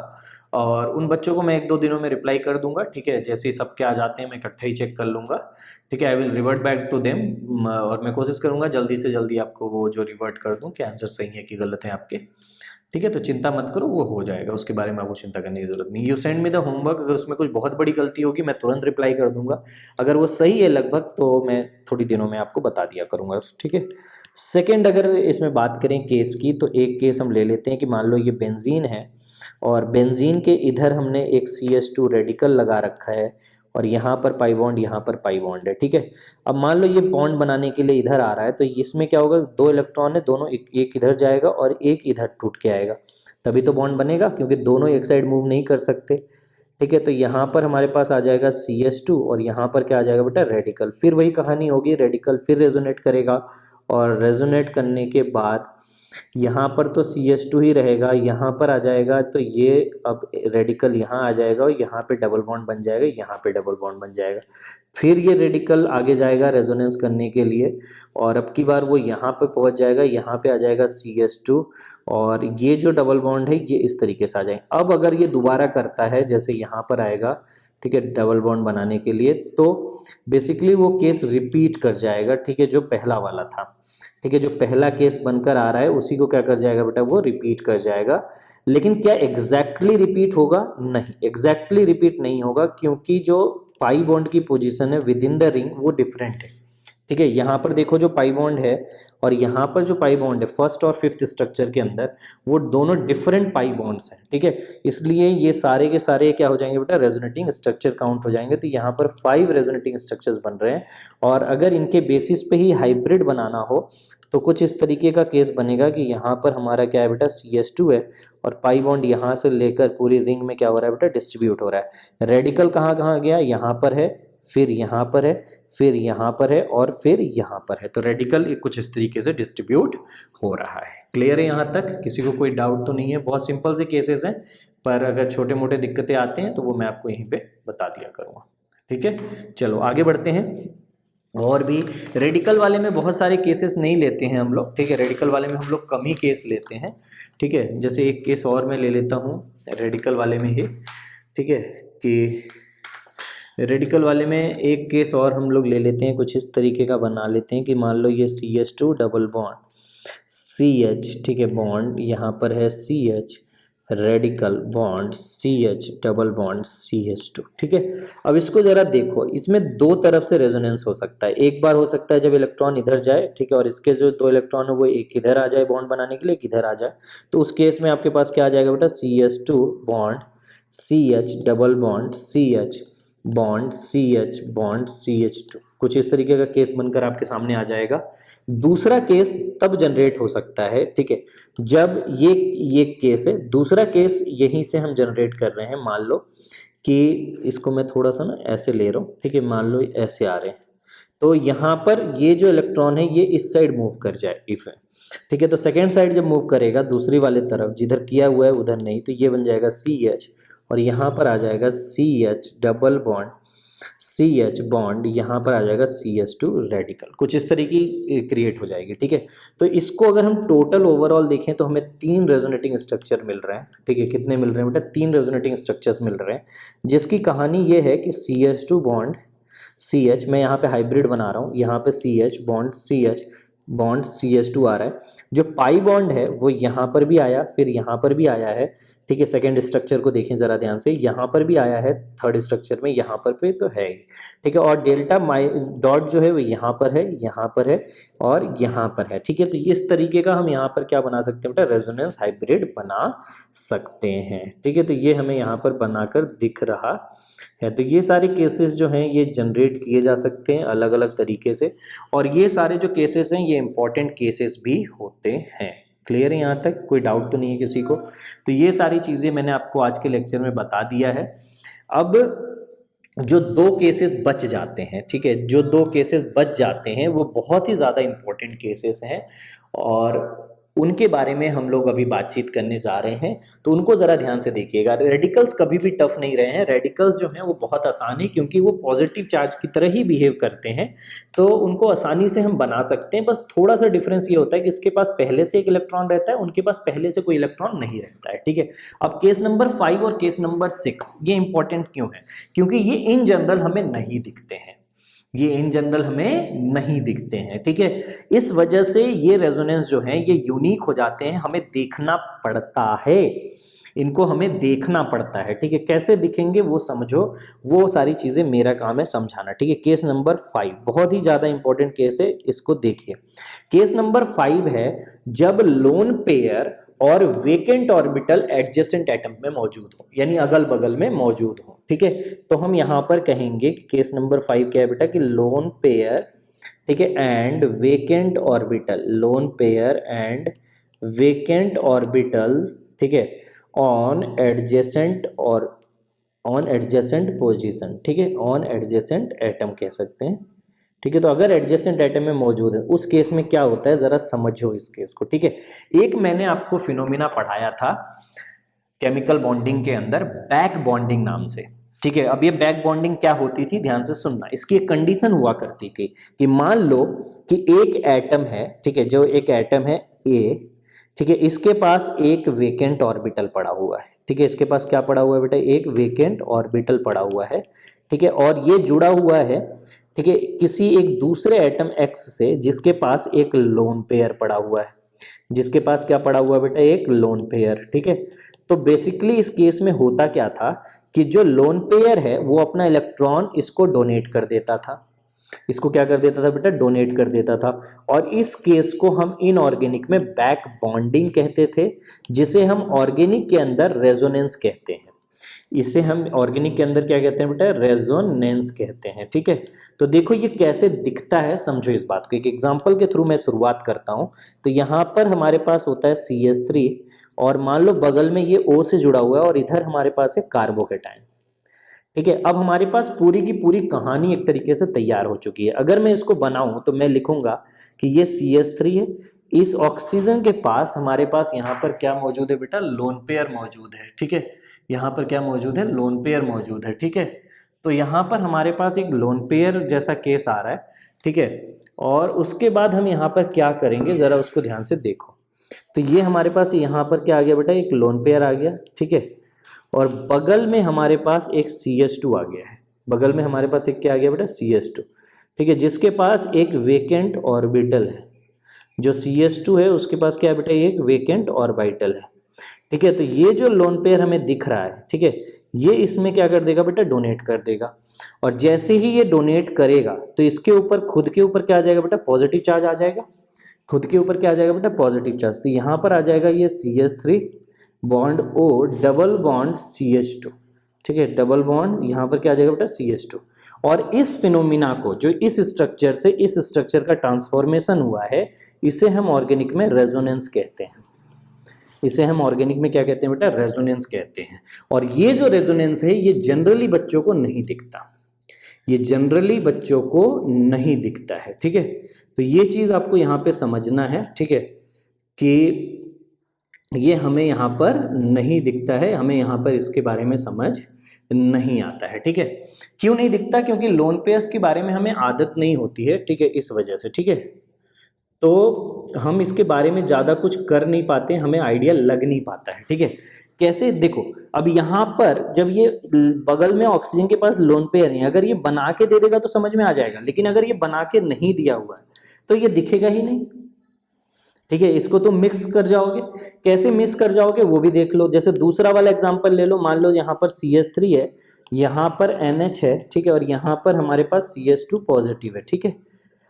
और उन बच्चों को मैं 1-2 दिनों में रिप्लाई कर दूंगा। ठीक है, जैसे ही सबके आ जाते हैं मैं इकट्ठा ही चेक कर लूँगा। ठीक है, I will revert back to them, और मैं कोशिश करूँगा जल्दी से जल्दी आपको वो जो रिवर्ट कर दूँ कि आंसर सही है कि गलत है आपके। ठीक है, तो चिंता मत करो, वो हो जाएगा, उसके बारे में आपको चिंता करने की जरूरत नहीं। You send me the homework, अगर उसमें कुछ बहुत बड़ी गलती होगी मैं तुरंत रिप्लाई कर दूंगा, अगर वो सही है लगभग तो मैं थोड़ी दिनों में आपको बता दिया करूंगा। ठीक है, सेकेंड अगर इसमें बात करें केस की, तो एक केस हम ले लेते हैं कि मान लो ये बेंजीन है और बेंजीन के इधर हमने एक CH2 रेडिकल लगा रखा है और यहाँ पर पाई बॉन्ड, यहाँ पर पाई बॉन्ड है। ठीक है, अब मान लो ये बॉन्ड बनाने के लिए इधर आ रहा है, तो इसमें क्या होगा? 2 इलेक्ट्रॉन है, दोनों एक इधर जाएगा और एक इधर टूट के आएगा, तभी तो बॉन्ड बनेगा, क्योंकि दोनों एक साइड मूव नहीं कर सकते। ठीक है, तो यहाँ पर हमारे पास आ जाएगा CH2 और यहाँ पर क्या आ जाएगा बेटा? रेडिकल। फिर वही कहानी होगी, रेडिकल फिर रेजोनेट करेगा और रेजोनेट करने के बाद यहाँ पर तो CH2 ही रहेगा, यहाँ पर आ जाएगा तो ये अब रेडिकल यहाँ आ जाएगा और यहाँ पे डबल बॉन्ड बन जाएगा, यहाँ पे डबल बॉन्ड बन जाएगा। फिर ये रेडिकल आगे जाएगा रेजोनेंस करने के लिए और अब की बार वो यहाँ पे पहुँच जाएगा, यहाँ पे आ जाएगा CH2 और ये जो डबल बॉन्ड है ये इस तरीके से आ जाएगा। अब अगर ये दोबारा करता है, जैसे यहाँ पर आएगा, ठीक है, डबल बॉन्ड बनाने के लिए। तो बेसिकली वो केस रिपीट कर जाएगा, ठीक है, जो पहला वाला था, ठीक है, जो पहला केस बनकर आ रहा है उसी को क्या कर जाएगा बेटा, वो रिपीट कर जाएगा। लेकिन क्या एग्जैक्टली रिपीट होगा? नहीं, एग्जैक्टली रिपीट नहीं होगा, क्योंकि जो पाई बॉन्ड की पोजीशन है विद इन द रिंग वो डिफरेंट है, ठीक है। यहाँ पर देखो जो पाई बॉन्ड है और यहाँ पर जो पाई बॉन्ड है फर्स्ट और फिफ्थ स्ट्रक्चर के अंदर, वो दोनों डिफरेंट पाई बॉन्ड्स हैं, ठीक है। इसलिए ये सारे के सारे क्या हो जाएंगे बेटा, रेजोनेटिंग स्ट्रक्चर काउंट हो जाएंगे। तो यहाँ पर 5 रेजोनेटिंग स्ट्रक्चर्स बन रहे हैं, और अगर इनके बेसिस पे ही हाइब्रिड बनाना हो तो कुछ इस तरीके का केस बनेगा कि यहाँ पर हमारा क्या है बेटा, CH2 है, और पाई बॉन्ड यहाँ से लेकर पूरी रिंग में क्या हो रहा है बेटा, डिस्ट्रीब्यूट हो रहा है। रेडिकल कहाँ कहाँ गया, यहाँ पर है, फिर यहाँ पर है, फिर यहाँ पर है, और फिर यहाँ पर है। तो रेडिकल कुछ इस तरीके से डिस्ट्रीब्यूट हो रहा है। क्लियर है यहाँ तक? किसी को कोई डाउट तो नहीं है? बहुत सिंपल से केसेस हैं, पर अगर छोटे मोटे दिक्कतें आते हैं तो वो मैं आपको यहीं पे बता दिया करूँगा, ठीक है। चलो आगे बढ़ते हैं। और भी रेडिकल वाले में बहुत सारे केसेस नहीं लेते हैं हम लोग, ठीक है। रेडिकल वाले में हम लोग कम ही केस लेते हैं, ठीक है। जैसे एक केस और मैं ले लेता हूँ रेडिकल वाले में ही, ठीक है, कि रेडिकल वाले में एक केस और हम लोग ले लेते हैं, कुछ इस तरीके का बना लेते हैं कि मान लो ये CH2 डबल बॉन्ड CH, ठीक है, बॉन्ड यहाँ पर है CH, radical bond CH double bond CH2, ठीक है। अब इसको जरा देखो, इसमें दो तरफ से रेजोनेंस हो सकता है। एक बार हो सकता है जब इलेक्ट्रॉन इधर जाए, ठीक है, और इसके जो दो इलेक्ट्रॉन है वो एक इधर आ जाए बॉन्ड बनाने के लिए, एक इधर आ जाए। तो उस केस में आपके पास क्या आ जाएगा बेटा, CH2 bond CH double bond CH bond CH bond CH2, कुछ इस तरीके का केस बनकर आपके सामने आ जाएगा। दूसरा केस तब जनरेट हो सकता है, ठीक है, जब ये केस है। दूसरा केस यहीं से हम जनरेट कर रहे हैं। मान लो कि इसको मैं थोड़ा सा ना ऐसे ले रहा हूँ, ठीक है, मान लो ऐसे आ रहे हैं, तो यहाँ पर ये जो इलेक्ट्रॉन है ये इस साइड मूव कर जाए इफ है, ठीक है। तो सेकेंड साइड जब मूव करेगा दूसरी वाले तरफ, जिधर किया हुआ है उधर नहीं, तो ये बन जाएगा CH, और यहाँ पर आ जाएगा CH double bond CH bond, यहाँ पर आ जाएगा CH2 रेडिकल, कुछ इस तरीके की क्रिएट हो जाएगी, ठीक है। तो इसको अगर हम टोटल ओवरऑल देखें तो हमें 3 रेजोनेटिंग स्ट्रक्चर मिल रहे हैं, ठीक है। कितने मिल रहे हैं बेटा, 3 रेजोनेटिंग स्ट्रक्चर्स मिल रहे हैं, जिसकी कहानी ये है कि CH2 बॉन्ड CH, मैं यहाँ पे हाइब्रिड बना रहा हूँ, यहाँ पे CH bond CH bond CH2 आ रहा है। जो पाई बॉन्ड है वो यहाँ पर भी आया, फिर यहाँ पर भी आया है, ठीक है। सेकेंड स्ट्रक्चर को देखें जरा ध्यान से, यहाँ पर भी आया है, थर्ड स्ट्रक्चर में यहाँ पर पे तो है ही, ठीक है। और डेल्टा डॉट जो है वो यहाँ पर है, यहाँ पर है, और यहाँ पर है, ठीक है। तो इस तरीके का हम यहाँ पर क्या बना सकते हैं बेटा, रेजोनेंस हाइब्रिड बना सकते हैं, ठीक है। तो ये हमें यहाँ पर बनाकर दिख रहा है। तो ये सारे केसेस जो हैं ये जनरेट किए जा सकते हैं अलग अलग तरीके से, और ये सारे जो केसेस हैं ये इंपॉर्टेंट केसेस भी होते हैं। क्लियर है यहाँ तक? कोई डाउट तो नहीं है किसी को? तो ये सारी चीज़ें मैंने आपको आज के लेक्चर में बता दिया है। अब जो 2 केसेस बच जाते हैं, ठीक है, जो 2 केसेस बच जाते हैं वो बहुत ही ज़्यादा इंपॉर्टेंट केसेस हैं, और उनके बारे में हम लोग अभी बातचीत करने जा रहे हैं। तो उनको ज़रा ध्यान से देखिएगा। रेडिकल्स कभी भी टफ नहीं रहे हैं, रेडिकल्स जो हैं वो बहुत आसान है, क्योंकि वो पॉजिटिव चार्ज की तरह ही बिहेव करते हैं, तो उनको आसानी से हम बना सकते हैं। बस थोड़ा सा डिफरेंस ये होता है कि इसके पास पहले से एक इलेक्ट्रॉन रहता है, उनके पास पहले से कोई इलेक्ट्रॉन नहीं रहता है, ठीक है। अब केस नंबर 5 और केस नंबर 6 ये इंपॉर्टेंट क्यों है? क्योंकि ये इन जनरल हमें नहीं दिखते हैं, ये इन जनरल हमें नहीं दिखते हैं, ठीक है। इस वजह से ये रेजोनेंस जो है ये यूनिक हो जाते हैं, हमें देखना पड़ता है, इनको हमें देखना पड़ता है, ठीक है। कैसे दिखेंगे वो समझो, वो सारी चीज़ें मेरा काम है समझाना, ठीक है। केस नंबर 5 बहुत ही ज़्यादा इंपॉर्टेंट केस है, इसको देखिए। केस नंबर 5 है जब लोन पेयर और वेकेंट ऑर्बिटल एडजेसेंट एटम में मौजूद हो, यानी अगल बगल में मौजूद हो, ठीक है। तो हम यहाँ पर कहेंगे कि केस नंबर 5 क्या है बेटा, कि लोन पेयर, ठीक है, and vacant orbital, lone pair and vacant orbital, ठीक है, ऑन एडजेसेंट और ऑन एडजेसेंट पोजीशन, ठीक है, ऑन एडजेसेंट एटम कह सकते हैं, ठीक है। तो अगर एडजेसेंट एटम में मौजूद है उस केस में क्या होता है, जरा समझो इस केस को, ठीक है। एक मैंने आपको फिनोमिना पढ़ाया था केमिकल बॉन्डिंग के अंदर, बैक बॉन्डिंग नाम से, ठीक है। अब ये बैक बॉन्डिंग क्या होती थी, ध्यान से सुनना। इसकी एक कंडीशन हुआ करती थी कि मान लो कि एक एटम है, ठीक है, जो एक एटम है A, ठीक है, इसके पास एक वेकेंट ऑर्बिटल पड़ा हुआ है, ठीक है, इसके पास क्या पड़ा हुआ है बेटा, एक वेकेंट ऑर्बिटल पड़ा हुआ है, ठीक है, और ये जुड़ा हुआ है, ठीक है, किसी एक दूसरे एटम एक्स से जिसके पास एक लोन पेयर पड़ा हुआ है, जिसके पास क्या पड़ा हुआ है बेटा, एक लोन पेयर, ठीक है। तो बेसिकली इस केस में होता क्या था कि जो लोन पेयर है वो अपना इलेक्ट्रॉन इसको डोनेट कर देता था, इसको क्या कर देता था बेटा, डोनेट कर देता था, और इस केस को हम इनऑर्गेनिक में बैक बॉन्डिंग कहते थे, जिसे हम ऑर्गेनिक के अंदर रेजोनेंस कहते हैं। इसे हम ऑर्गेनिक के अंदर क्या कहते हैं बेटा, रेजोनेंस कहते हैं, ठीक है। तो देखो ये कैसे दिखता है, समझो इस बात को, एक एग्जांपल के थ्रू मैं शुरुआत करता हूं। तो यहां पर हमारे पास होता है CH3, और मान लो बगल में ये O से जुड़ा हुआ है, और इधर हमारे पास है कार्बोकेटाइन, ठीक है। अब हमारे पास पूरी की पूरी कहानी एक तरीके से तैयार हो चुकी है। अगर मैं इसको बनाऊं तो मैं लिखूंगा कि ये CH3 है, इस ऑक्सीजन के पास हमारे पास यहाँ पर क्या मौजूद है बेटा, लोन पेयर मौजूद है, ठीक है। यहाँ पर क्या मौजूद है, लोन पेयर मौजूद है, ठीक है। तो यहाँ पर हमारे पास एक लोन पेयर जैसा केस आ रहा है, ठीक है। और उसके बाद हम यहाँ पर क्या करेंगे, जरा उसको ध्यान से देखो। तो ये हमारे पास यहाँ पर क्या आ गया बेटा, एक लोन पेयर आ गया, ठीक है, और बगल में हमारे पास एक CH2 आ गया है, बगल में हमारे पास एक क्या आ गया बेटा, CH2, ठीक है, जिसके पास एक वेकेंट ऑर्बिटल है। जो CH2 है उसके पास क्या है बेटा, एक वेकेंट ऑर्बिटल है, ठीक है। तो ये जो लोन पेयर हमें दिख रहा है, ठीक है, ये इसमें क्या कर देगा बेटा, डोनेट कर देगा, और जैसे ही ये डोनेट करेगा तो इसके ऊपर, खुद के ऊपर क्या आ जाएगा बेटा, पॉजिटिव चार्ज आ जाएगा, खुद के ऊपर क्या आ जाएगा बेटा, पॉजिटिव चार्ज। तो यहाँ पर आ जाएगा ये CH3 bond O double bond CH2, ठीक है, डबल बॉन्ड यहाँ पर क्या आ जाएगा बेटा, CH2। और इस फिनोमिना को, जो इस स्ट्रक्चर से इस स्ट्रक्चर का ट्रांसफॉर्मेशन हुआ है, इसे हम ऑर्गेनिक में रेजोनेंस कहते हैं। इसे हम ऑर्गेनिक में क्या कहते हैं बेटा, रेजोनेंस कहते हैं। और ये जो रेजोनेंस है ये जनरली बच्चों को नहीं दिखता, ये जनरली बच्चों को नहीं दिखता है, ठीक है। तो ये चीज़ आपको यहाँ पे समझना है, ठीक है, कि ये हमें यहाँ पर नहीं दिखता है, हमें यहाँ पर इसके बारे में समझ नहीं आता है, ठीक है। क्यों नहीं दिखता, क्योंकि लोन पेयर्स के बारे में हमें आदत नहीं होती है, ठीक है, इस वजह से, ठीक है। तो हम इसके बारे में ज़्यादा कुछ कर नहीं पाते, हमें आइडिया लग नहीं पाता है, ठीक है। कैसे, देखो अब यहाँ पर जब ये बगल में ऑक्सीजन के पास लोन पेयर है, अगर ये बना के दे देगा तो समझ में आ जाएगा, लेकिन अगर ये बना के नहीं दिया हुआ है तो ये दिखेगा ही नहीं, ठीक है। इसको तो मिक्स कर जाओगे, कैसे मिक्स कर जाओगे वो भी देख लो। जैसे दूसरा वाला एग्जांपल ले लो, मान लो यहाँ पर CH3 है, यहाँ पर NH है, ठीक है, और यहाँ पर हमारे पास CH2 पॉजिटिव है, ठीक है।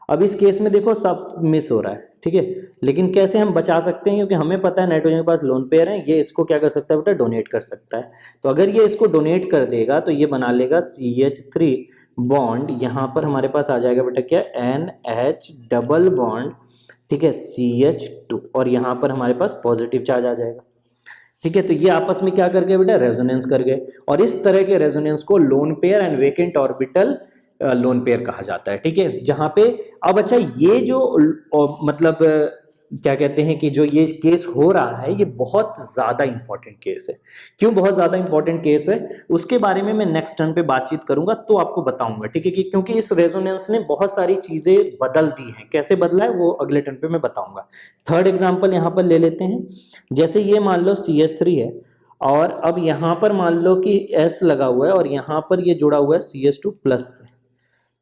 अब इस केस में देखो सब मिस हो रहा है, ठीक है, लेकिन कैसे हम बचा सकते हैं, क्योंकि हमें पता है नाइट्रोजन के पास लोन पेयर है, ये इसको क्या कर सकता है बेटा, डोनेट कर सकता है। तो अगर ये इसको डोनेट कर देगा तो ये बना लेगा CH3 बॉन्ड, यहाँ पर हमारे पास आ जाएगा बेटा क्या, NH डबल बॉन्ड, ठीक है, CH2, और यहाँ पर हमारे पास पॉजिटिव चार्ज आ जाएगा, ठीक है। तो ये आपस में क्या कर गए बेटा, रेजोनेंस कर गए, और इस तरह के रेजोनेंस को lone pair and vacant orbital lone pair कहा जाता है, ठीक है। जहां पे अब अच्छा ये जो मतलब क्या कहते हैं कि जो ये केस हो रहा है ये बहुत ज़्यादा इंपॉर्टेंट केस है। क्यों बहुत ज़्यादा इंपॉर्टेंट केस है, उसके बारे में मैं नेक्स्ट टर्न पे बातचीत करूंगा तो आपको बताऊंगा, ठीक है, कि क्योंकि इस रेजोनेंस ने बहुत सारी चीज़ें बदल दी हैं। कैसे बदला है वो अगले टर्न पे मैं बताऊंगा। थर्ड एग्जाम्पल यहाँ पर ले लेते हैं। जैसे ये मान लो CH3 है, और अब यहाँ पर मान लो कि S लगा हुआ है, और यहाँ पर ये जुड़ा हुआ है CH2 प्लस से,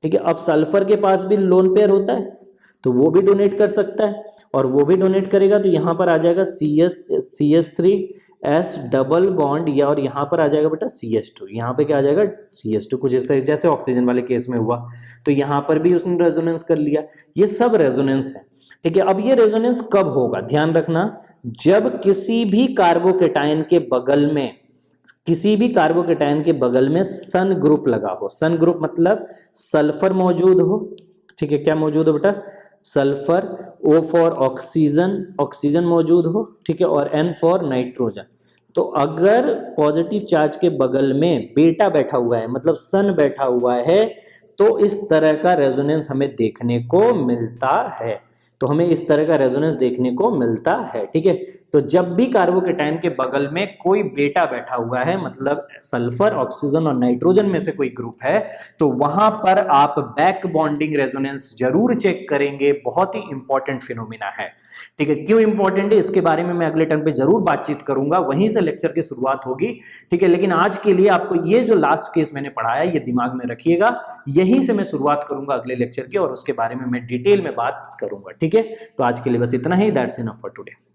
ठीक है। अब सल्फर के पास भी लोन पेयर होता है तो वो भी डोनेट कर सकता है, और वो भी डोनेट करेगा तो यहाँ पर आ जाएगा CH3S डबल बॉन्ड, या और यहाँ पर आ जाएगा बेटा CH2, यहाँ पे क्या आ जाएगा CH2, कुछ इस तरह जैसे ऑक्सीजन वाले केस में हुआ। तो यहाँ पर भी उसने रेजोनेंस कर लिया। ये सब रेजोनेंस है, ठीक है। अब ये रेजोनेंस कब होगा, ध्यान रखना, जब किसी भी कार्बोकेटाइन के बगल में, किसी भी कार्बोकेटाइन के बगल में सन ग्रुप लगा हो। सन ग्रुप मतलब सल्फर मौजूद हो, ठीक है, क्या मौजूद हो बेटा, sulphur, O for oxygen, oxygen मौजूद हो, ठीक है, और N फॉर नाइट्रोजन। तो अगर पॉजिटिव चार्ज के बगल में बेटा बैठा हुआ है, मतलब सन बैठा हुआ है, तो इस तरह का रेजोनेंस हमें देखने को मिलता है। तो हमें इस तरह का रेजोनेंस देखने को मिलता है, ठीक है। तो जब भी कार्बोकेटाइन के बगल में कोई बेटा बैठा हुआ है, मतलब सल्फर, ऑक्सीजन और नाइट्रोजन में से कोई ग्रुप है, तो वहां पर आप बैक बॉन्डिंग रेजोनेंस जरूर चेक करेंगे। बहुत ही इंपॉर्टेंट फिनोमिना है, ठीक है। क्यों इंपॉर्टेंट है इसके बारे में मैं अगले टर्म पे जरूर बातचीत करूंगा, वहीं से लेक्चर की शुरुआत होगी, ठीक है। लेकिन आज के लिए आपको ये जो लास्ट केस मैंने पढ़ाया ये दिमाग में रखिएगा, यहीं से मैं शुरुआत करूंगा अगले लेक्चर की और उसके बारे में मैं डिटेल में बात करूंगा, ठीक है। तो आज के लिए बस इतना ही, दैट्स इनफ फॉर टुडे।